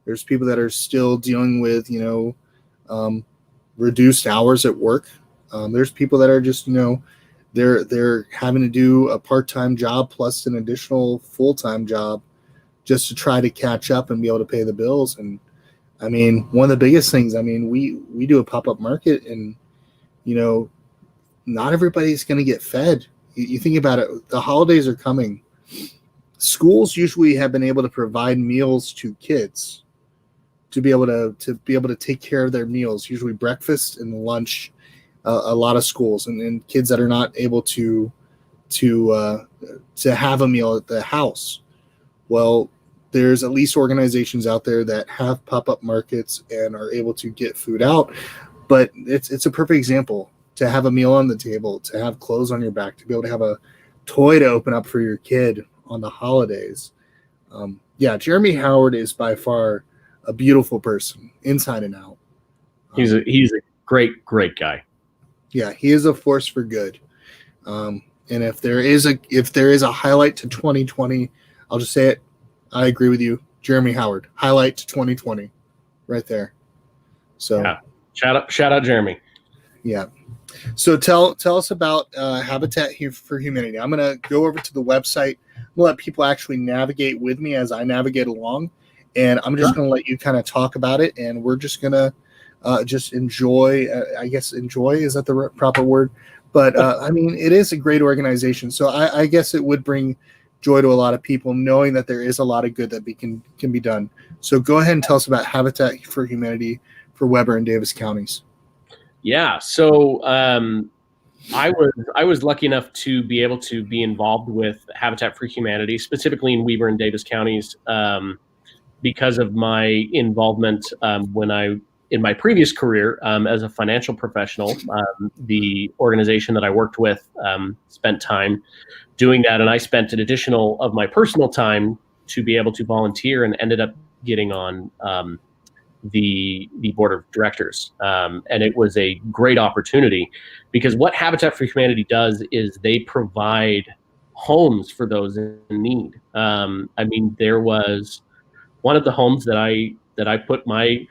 There's people that are still dealing with, reduced hours at work. There's people that are just, they're having to do a part-time job plus an additional full-time job just to try to catch up and be able to pay the bills. And I mean, one of the biggest things, we do a pop-up market, and, not everybody's going to get fed. You think about it, the holidays are coming. Schools usually have been able to provide meals to kids to be able to take care of their meals, usually breakfast and lunch. A lot of schools and kids that are not able to have a meal at the house. Well, there's at least organizations out there that have pop-up markets and are able to get food out. But it's a perfect example to have a meal on the table, to have clothes on your back, to be able to have a toy to open up for your kid on the holidays. Jeremy Howard is by far a beautiful person, inside and out. He's a great guy. Yeah, he is a force for good. And if there is a highlight to 2020, I'll just say it. I agree with you, Jeremy Howard. Highlight to 2020, right there. So yeah. Shout out, Jeremy. Yeah. So tell us about Habitat for Humanity. I'm going to go over to the website. We'll let people actually navigate with me as I navigate along, and I'm just going to let you kind of talk about it, and we're just going to just enjoy. I guess enjoy, is that the proper word? But it is a great organization. So I guess it would bring joy to a lot of people knowing that there is a lot of good that can be done. So go ahead and tell us about Habitat for Humanity for Weber and Davis counties. Yeah. So I was lucky enough to be able to be involved with Habitat for Humanity, specifically in Weber and Davis counties, because of my involvement in my previous career as a financial professional. The organization that I worked with spent time doing that, and I spent an additional of my personal time to be able to volunteer, and ended up getting on the board of directors. And it was a great opportunity, because what Habitat for Humanity does is they provide homes for those in need. There was one of the homes that I put my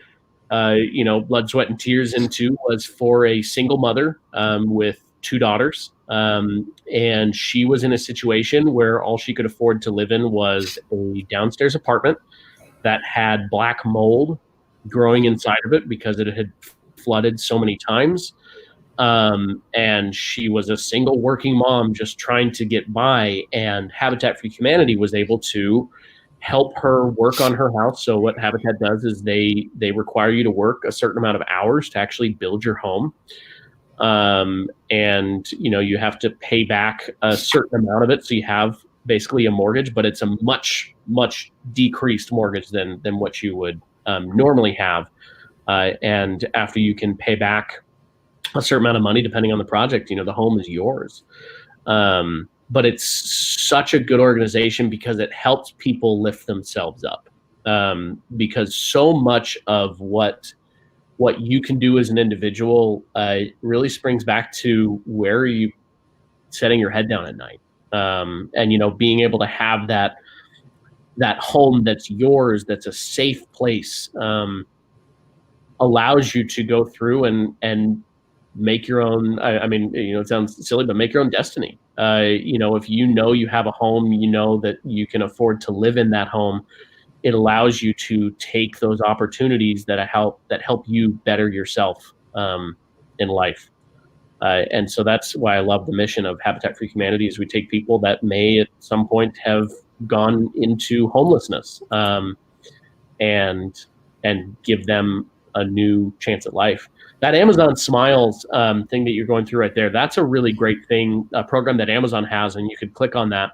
blood, sweat, and tears into was for a single mother with two daughters. And she was in a situation where all she could afford to live in was a downstairs apartment that had black mold growing inside of it because it had flooded so many times. And she was a single working mom just trying to get by, and Habitat for Humanity was able to help her work on her house. So what Habitat does is they require you to work a certain amount of hours to actually build your home. And you have to pay back a certain amount of it. So you have basically a mortgage, but it's a much, much decreased mortgage than what you would normally have. And after you can pay back a certain amount of money, depending on the project, the home is yours. But it's such a good organization because it helps people lift themselves up. Because so much of what you can do as an individual really springs back to where are you setting your head down at night. And being able to have that home that's yours, that's a safe place, allows you to go through and make your own. It sounds silly, but make your own destiny. If you have a home, that you can afford to live in that home, it allows you to take those opportunities that help you better yourself in life. And so that's why I love the mission of Habitat for Humanity, is we take people that may at some point have gone into homelessness. And and give them a new chance at life. That Amazon Smiles thing that you're going through right there, that's a really great thing, a program that Amazon has, and you could click on that.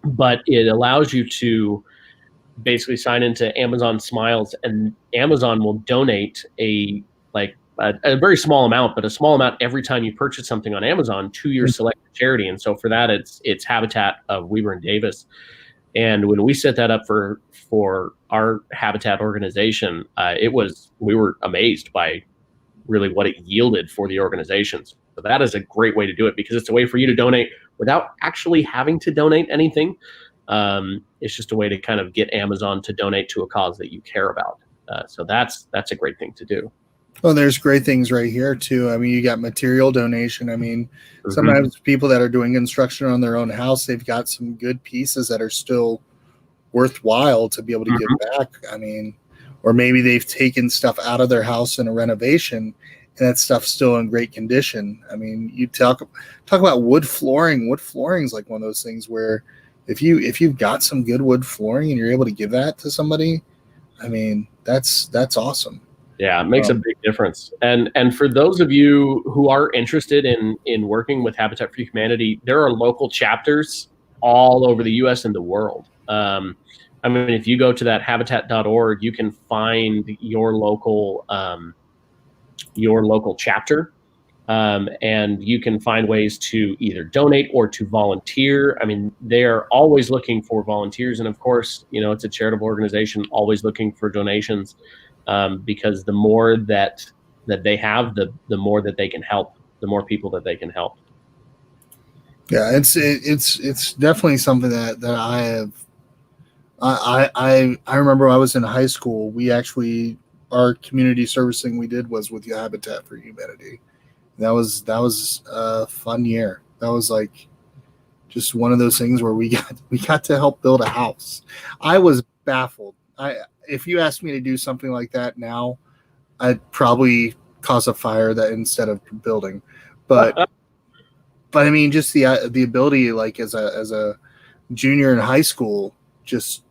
But it allows you to basically sign into Amazon Smiles, and Amazon will donate a very small amount, but a small amount every time you purchase something on Amazon to your selected charity. And so for that, it's Habitat of Weber and Davis. And when we set that up for our Habitat organization, we were amazed by really what it yielded for the organizations. So that is a great way to do it, because it's a way for you to donate without actually having to donate anything. It's just a way to kind of get Amazon to donate to a cause that you care about. So that's a great thing to do. Well, there's great things right here too. I mean, you got material donation. I mean, sometimes people that are doing construction on their own house, they've got some good pieces that are still worthwhile to be able to give back. I mean, or maybe they've taken stuff out of their house in a renovation, and that stuff's still in great condition. I mean, you talk about wood flooring. Wood flooring is like one of those things where if you've got some good wood flooring and you're able to give that to somebody, I mean, that's awesome. Yeah, it makes a big difference. And for those of you who are interested in working with Habitat for Humanity, there are local chapters all over the U.S. and the world. I mean, if you go to that habitat.org, you can find your local chapter, and you can find ways to either donate or to volunteer. I mean, they're always looking for volunteers, and of course, it's a charitable organization, always looking for donations. Because the more that they have, the more that they can help, the more people that they can help. Yeah, it's definitely something that I have. I remember when I was in high school, our community servicing we did was with Habitat for Humanity. That was a fun year. That was like just one of those things where we got to help build a house. I was baffled. If you asked me to do something like that now, I'd probably cause a fire that instead of building. But I mean, just the ability, like as a junior in high school, just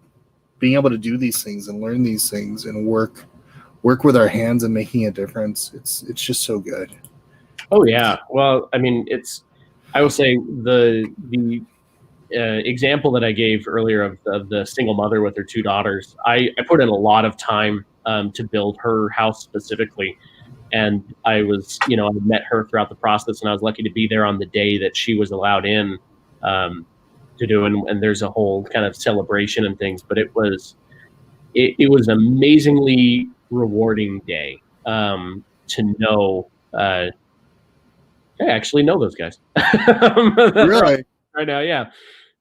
being able to do these things and learn these things and work with our hands and making a difference. It's just so good. Oh yeah. Well, I mean, I will say the example that I gave earlier of the single mother with her two daughters, I put in a lot of time to build her house specifically. And I was, I met her throughout the process, and I was lucky to be there on the day that she was allowed in to do. And there's a whole kind of celebration and things, but it was an amazingly rewarding day to know. I actually know those guys. Really? Right now, yeah.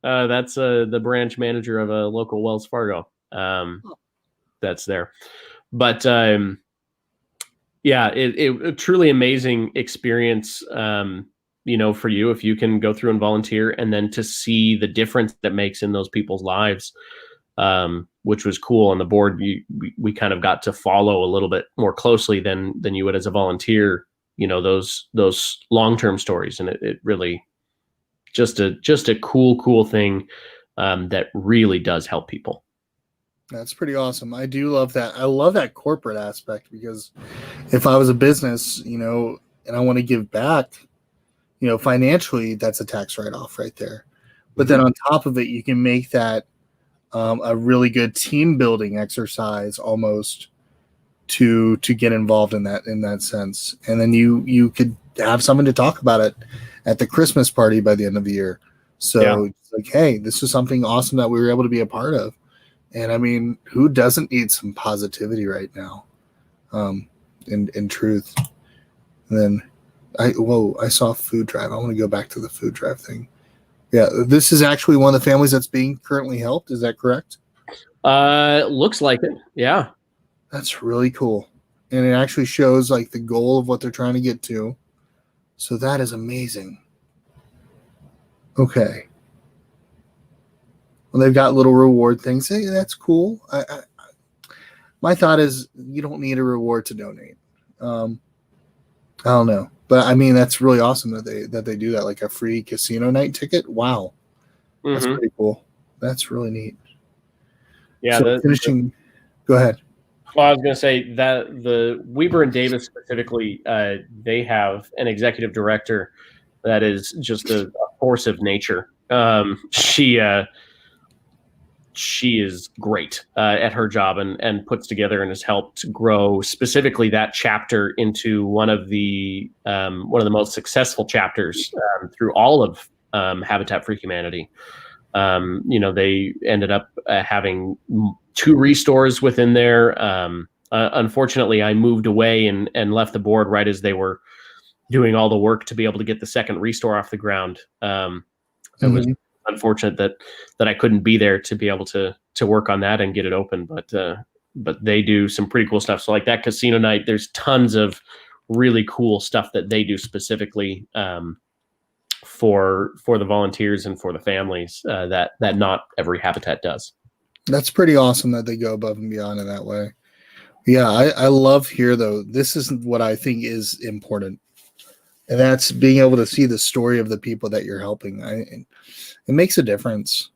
That's the branch manager of a local Wells Fargo that's there. But yeah, it truly amazing experience, for you if you can go through and volunteer, and then to see the difference that makes in those people's lives, which was cool. On the board, we kind of got to follow a little bit more closely than you would as a volunteer, those long-term stories. And it really just a cool thing that really does help people. That's pretty awesome. I do love that. I love that corporate aspect, because if I was a business, and I want to give back, financially, that's a tax write-off right there. But then on top of it, you can make that a really good team building exercise almost to get involved in that sense. And then you could have something to talk about it at the Christmas party by the end of the year. So it's like, hey, this is something awesome that we were able to be a part of. And I mean, who doesn't need some positivity right now? In truth. And then I saw food drive. I want to go back to the food drive thing. Yeah, this is actually one of the families that's being currently helped. Is that correct? Looks like it. Yeah. That's really cool. And it actually shows like the goal of what they're trying to get to. So that is amazing. Okay. Well, they've got little reward things. Hey, that's cool. My thought is you don't need a reward to donate. I don't know. But I mean, that's really awesome that they do that, like a free casino night ticket. Wow. That's pretty cool. That's really neat. Yeah. So finishing. Go ahead. Well, I was going to say that the Weber and Davis specifically, they have an executive director that is just a force of nature. She is great at her job and puts together and has helped grow specifically that chapter into one of the most successful chapters through all of Habitat for Humanity. They ended up having 2 restores within there. Unfortunately, I moved away and left the board right as they were doing all the work to be able to get the second restore off the ground. It was unfortunate that I couldn't be there to be able to work on that and get it open, but they do some pretty cool stuff. So like that casino night, there's tons of really cool stuff that they do specifically for the volunteers and for the families that not every habitat does. That's pretty awesome that they go above and beyond in that way. Yeah, I love here though. This is what I think is important, and that's being able to see the story of the people that you're helping. It makes a difference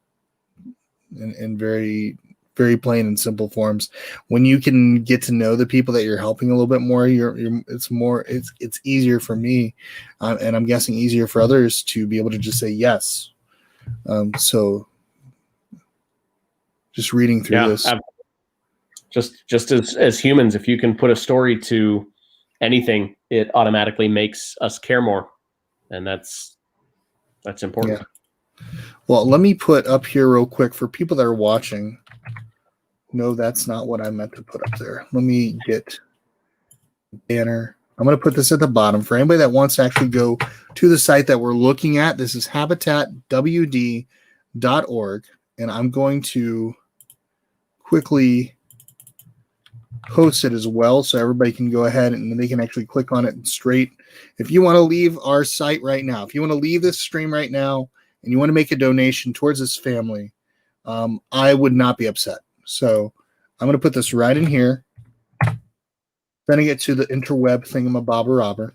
in very, very plain and simple forms. When you can get to know the people that you're helping a little bit more, it's easier for me, and I'm guessing easier for others to be able to just say yes. So just reading through this. Just as humans, if you can put a story to anything, it automatically makes us care more, and that's important. Yeah. Well, let me put up here real quick for people that are watching. No, that's not what I meant to put up there. Let me get the banner. I'm going to put this at the bottom for anybody that wants to actually go to the site that we're looking at. This is habitatwd.org, and I'm going to quickly post it as well so everybody can go ahead and they can actually click on it straight. If you want to leave our site right now, if you want to leave this stream right now and you want to make a donation towards this family, I would not be upset. So I'm going to put this right in here, sending it to the interweb thingamabobber.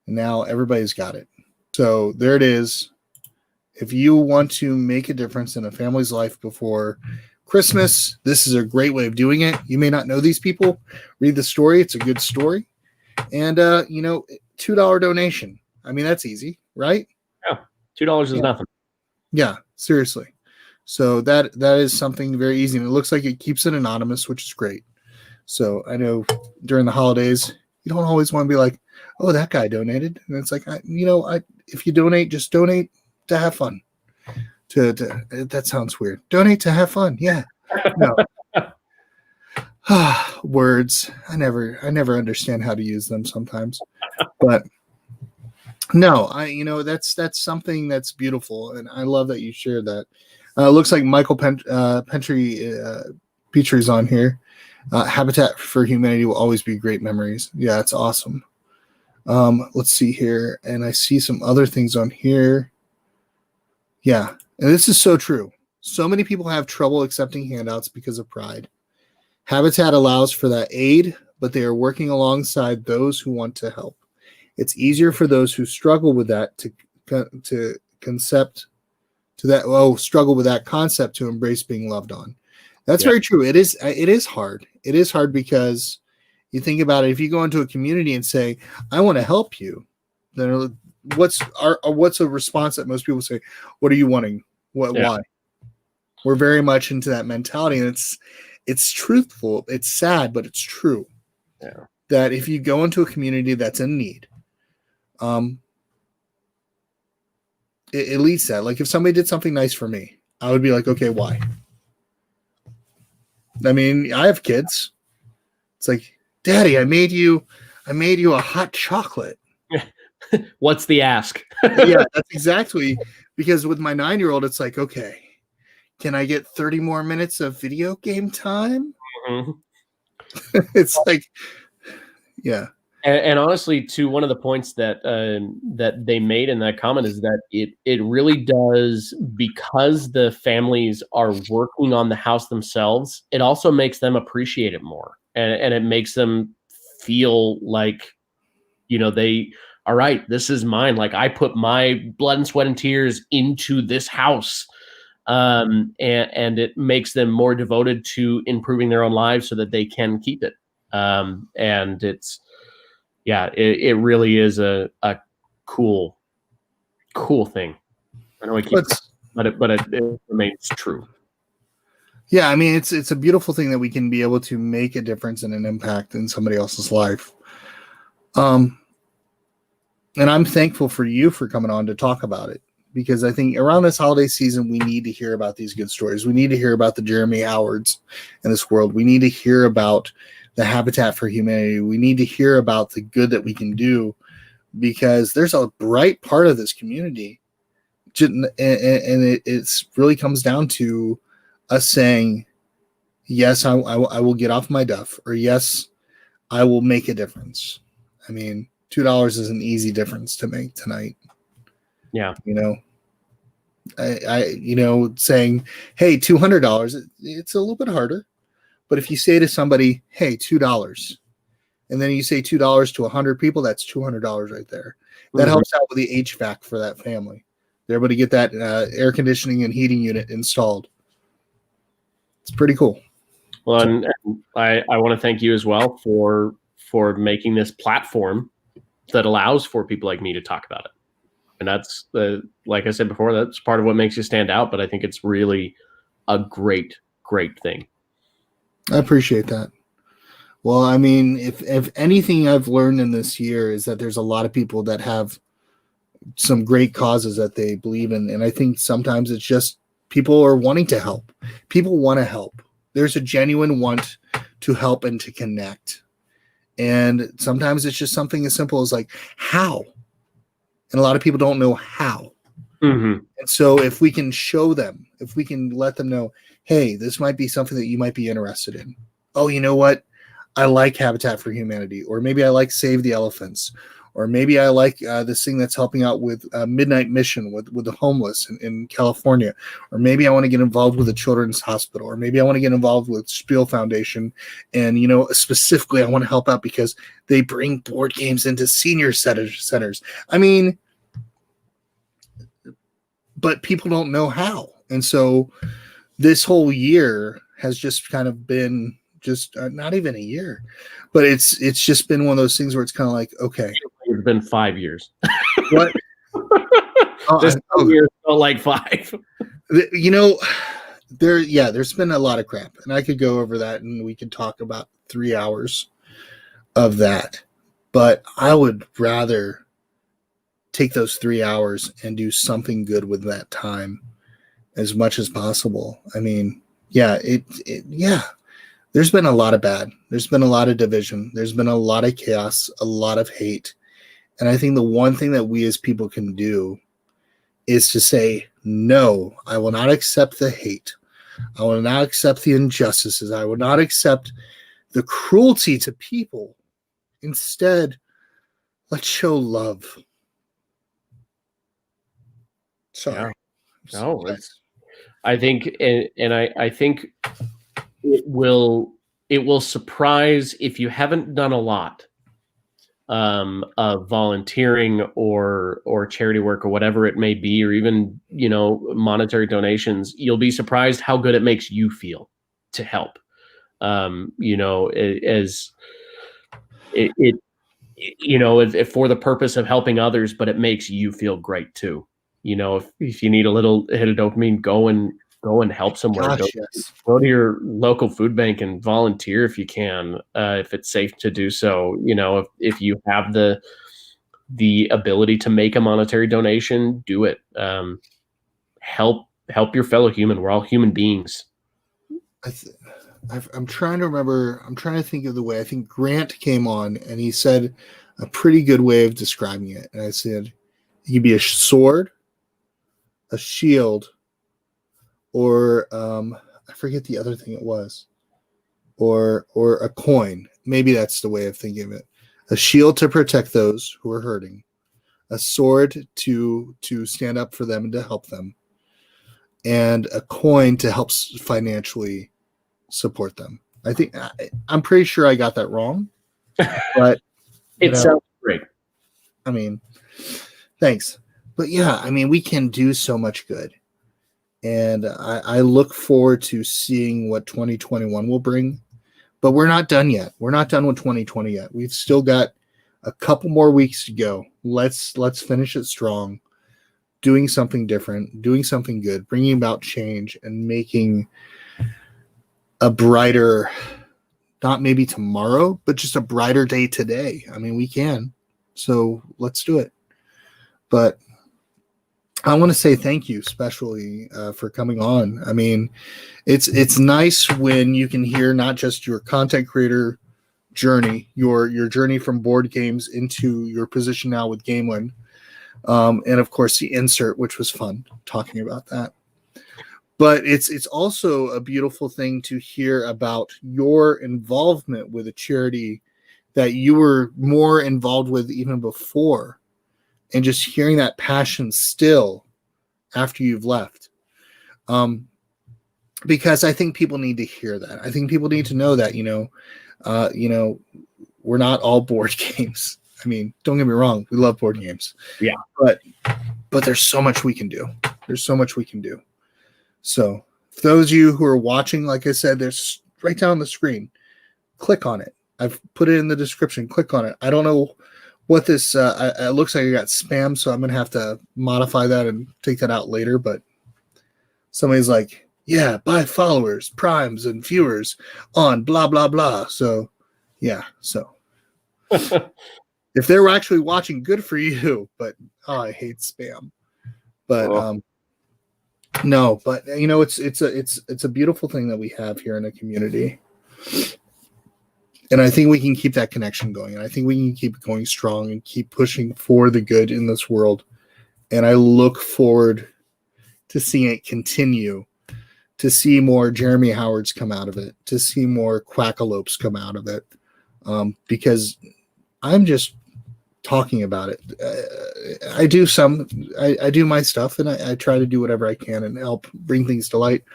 And now everybody's got it. So there it is. If you want to make a difference in a family's life before Christmas, this is a great way of doing it. You may not know these people. Read the story. It's a good story. And, $2 donation. I mean, that's easy, right? Yeah. $2 is nothing. Yeah, seriously. So that is something very easy. And it looks like it keeps it anonymous, which is great. So I know during the holidays, you don't always want to be like, oh, that guy donated. And it's like, if you donate, just donate to have fun. That sounds weird. Donate to have fun. Yeah. No. Words. I never understand how to use them sometimes. But no, that's something that's beautiful, and I love that you shared that. Looks like Michael Petrie's on here. Habitat for Humanity will always be great memories. Yeah, it's awesome. Let's see here, and I see some other things on here. Yeah, and this is so true. So many people have trouble accepting handouts because of pride. Habitat allows for that aid, but they are working alongside those who want to help. It's easier for those who struggle with that struggle with that concept to embrace being loved on. That's very true. It is hard. It is hard because you think about it. If you go into a community and say, I want to help you, then what's a response that most people say? What are you wanting? Why? We're very much into that mentality, and it's truthful. It's sad, but it's true. Yeah. That if you go into a community that's in need, it leads that. Like if somebody did something nice for me, I would be like, okay, why? I mean, I have kids. It's like, Daddy, I made you a hot chocolate. What's the ask? Yeah, that's exactly, because with my 9-year-old, it's like, okay, can I get 30 more minutes of video game time? Mm-hmm. It's like, yeah. And honestly, to one of the points that they made in that comment is that it really does, because the families are working on the house themselves, it also makes them appreciate it more, and it makes them feel like, they, all right, this is mine. Like I put my blood and sweat and tears into this house. and it makes them more devoted to improving their own lives so that they can keep it. And it's, it really is a cool thing. I know I keep, but it remains true. Yeah, I mean, it's a beautiful thing that we can be able to make a difference and an impact in somebody else's life. And I'm thankful for you for coming on to talk about it, because I think around this holiday season, we need to hear about these good stories. We need to hear about the Jeremy Howards in this world. We need to hear about the Habitat for Humanity. We need to hear about the good that we can do, because there's a bright part of this community. And it really comes down to us saying, yes, I will get off my duff, or yes, I will make a difference. I mean, $2 is an easy difference to make tonight. Yeah. I saying, hey, $200, it's a little bit harder. But if you say to somebody, hey, $2, and then you say $2 to 100 people, that's $200 right there. That helps out with the HVAC for that family. They're able to get that air conditioning and heating unit installed. It's pretty cool. Well, and I want to thank you as well for making this platform that allows for people like me to talk about it. And that's, like I said before, that's part of what makes you stand out. But I think it's really a great thing. I appreciate that. Well, I mean, if anything I've learned in this year is that there's a lot of people that have some great causes that they believe in. And I think sometimes it's just people are wanting to help. People want to help. There's a genuine want to help and to connect. And sometimes it's just something as simple as like, how? And a lot of people don't know how. Mm-hmm. And so if we can show them, if we can let them know, hey, this might be something that you might be interested in. Oh, you know what? I like Habitat for Humanity, or maybe I like Save the Elephants, or maybe I like this thing that's helping out with Midnight Mission with the homeless in California, or maybe I want to get involved with a children's hospital, or maybe I want to get involved with Spiel Foundation, and specifically I want to help out because they bring board games into senior centers. I mean, but people don't know how, and so this whole year has just kind of been just not even a year, but it's just been one of those things where it's kind of like, okay, it's been 5 years. What? This year felt like 5. There's been a lot of crap, and I could go over that, and we could talk about 3 hours of that. But I would rather take those 3 hours and do something good with that time as much as possible. I mean, there's been a lot of bad. There's been a lot of division. There's been a lot of chaos, a lot of hate. And I think the one thing that we as people can do is to say, no, I will not accept the hate. I will not accept the injustices. I will not accept the cruelty to people. Instead, let's show love. Sorry. Yeah. No, I think, and I think it will surprise if you haven't done a lot of volunteering or charity work or whatever it may be, or even monetary donations. You'll be surprised how good it makes you feel to help. If for the purpose of helping others, but it makes you feel great too. If you need a little hit of dopamine, go and help somewhere. Gosh, Go to your local food bank and volunteer if you can, if it's safe to do so. If you have the ability to make a monetary donation, do it. Help your fellow human. We're all human beings. I'm trying to remember. I'm trying to think of the way. I think Grant came on and he said a pretty good way of describing it. And I said, it could be a sword, a shield, or I forget the other thing it was, or a coin. Maybe that's the way of thinking of it. A shield to protect those who are hurting, a sword to stand up for them and to help them, and a coin to help financially support them. I think I'm pretty sure I got that wrong, but it sounds great. I mean, thanks. But yeah, I mean, we can do so much good. And I look forward to seeing what 2021 will bring. But we're not done yet. We're not done with 2020 yet. We've still got a couple more weeks to go. Let's finish it strong, doing something different, doing something good, bringing about change, and making a brighter, not maybe tomorrow, but just a brighter day today. I mean, we can. So let's do it. But I want to say thank you, especially for coming on. I mean, it's nice when you can hear not just your content creator journey, your journey from board games into your position now with Gamelyn, and of course the insert, which was fun talking about that. But it's also a beautiful thing to hear about your involvement with a charity that you were more involved with even before, and just hearing that passion still after you've left. Because I think people need to hear that. I think people need to know that, we're not all board games. I mean, don't get me wrong, we love board games. Yeah. But there's so much we can do. There's so much we can do. So for those of you who are watching, like I said, there's right down on the screen. Click on it. I've put it in the description. Click on it. I don't know what this it looks like I got spam, so I'm gonna have to modify that and take that out later. But somebody's like, yeah, buy followers, primes, and viewers on blah blah blah. So yeah, so if they were actually watching, good for you. But I hate spam. But no, but it's a beautiful thing that we have here in a community. And I think we can keep that connection going. And I think we can keep going strong and keep pushing for the good in this world. And I look forward to seeing it continue, to see more Jeremy Howards come out of it, to see more Quackalopes come out of it. Because I'm just talking about it. I do my stuff, and I try to do whatever I can and help bring things to light.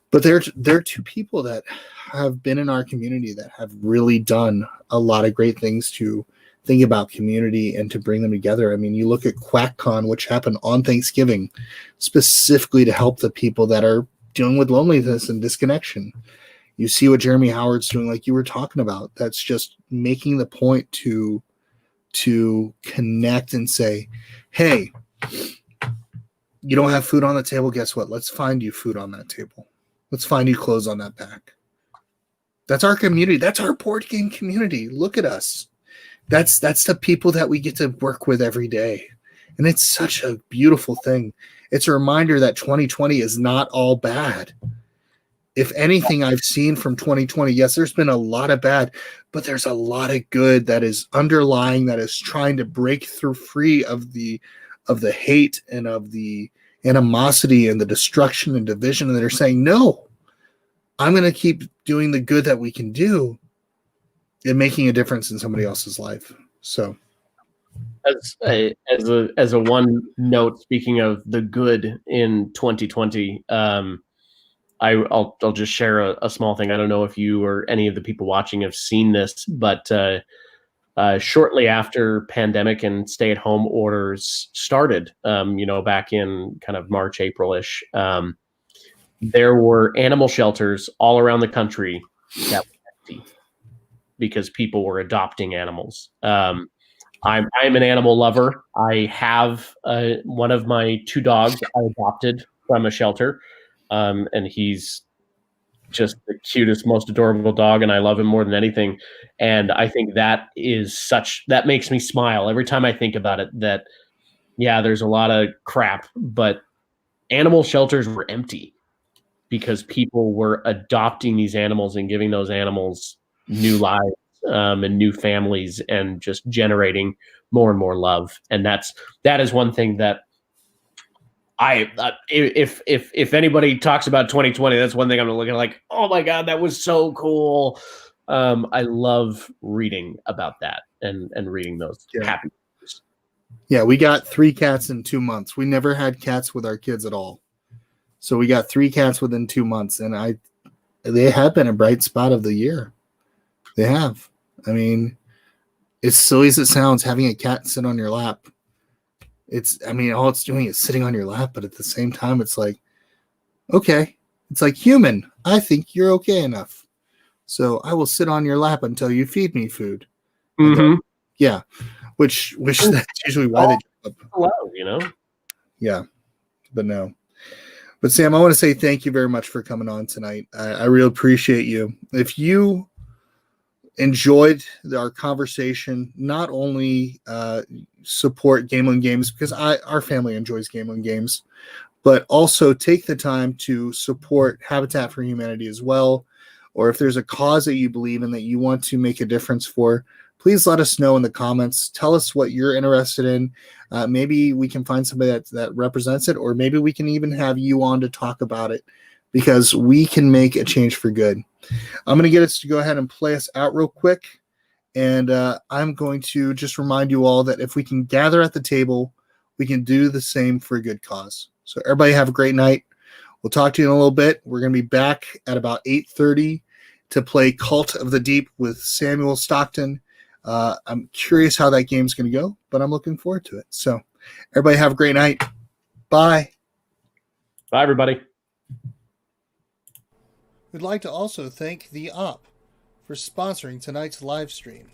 But there are two people that have been in our community that have really done a lot of great things to think about community and to bring them together. I mean, you look at QuackCon, which happened on Thanksgiving, specifically to help the people that are dealing with loneliness and disconnection. You see what Jeremy Howard's doing, like you were talking about. That's just making the point to connect and say, hey, you don't have food on the table. Guess what? Let's find you food on that table. Let's find you clothes on that back. That's our community. That's our board game community. Look at us. That's the people that we get to work with every day. And it's such a beautiful thing. It's a reminder that 2020 is not all bad. If anything I've seen from 2020, yes, there's been a lot of bad, but there's a lot of good that is underlying, that is trying to break through free of the hate and of the animosity and the destruction and division. And they're saying, no, I'm going to keep doing the good that we can do and making a difference in somebody else's life. So as a one note, speaking of the good in 2020, I'll just share a small thing. I don't know if you or any of the people watching have seen this, but shortly after pandemic and stay-at-home orders started, back in kind of March, April-ish, there were animal shelters all around the country that were empty because people were adopting animals. I'm an animal lover. I have one of my 2 dogs I adopted from a shelter. And he's just the cutest, most adorable dog, and I love him more than anything. And I think that makes me smile every time I think about it, that, yeah, there's a lot of crap, but animal shelters were empty because people were adopting these animals and giving those animals new lives and new families and just generating more and more love. And that is one thing that if anybody talks about 2020, that's one thing I'm looking at like, oh my God, that was so cool. I love reading about that and reading those happy stories. Yeah, we got 3 cats in 2 months. We never had cats with our kids at all. So we got 3 cats within 2 months, and they have been a bright spot of the year. They have. I mean, as silly as it sounds, having a cat sit on your lap, all it's doing is sitting on your lap, but at the same time, it's like, Okay. It's like, human, I think you're okay enough. So I will sit on your lap until you feed me food. And Mm-hmm. yeah. Which that's usually why they jump up. Hello, you know. Yeah. But no. But Sam, I want to say thank you very much for coming on tonight. I really appreciate you. If you enjoyed our conversation, not only support Gamelyn Games, because our family enjoys Gamelyn Games, but also take the time to support Habitat for Humanity as well. Or if there's a cause that you believe in that you want to make a difference for, please let us know in the comments. Tell us what you're interested in. Maybe we can find somebody that represents it, or maybe we can even have you on to talk about it, because we can make a change for good. I'm going to get us to go ahead and play us out real quick. And I'm going to just remind you all that if we can gather at the table, we can do the same for a good cause. So everybody have a great night. We'll talk to you in a little bit. We're going to be back at about 8:30 to play Cult of the Deep with Samuel Stockton. I'm curious how that game's going to go, but I'm looking forward to it. So everybody have a great night. Bye. Bye, everybody. We'd like to also thank The Op for sponsoring tonight's live stream.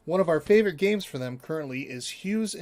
One of our favorite games for them currently is Hughes and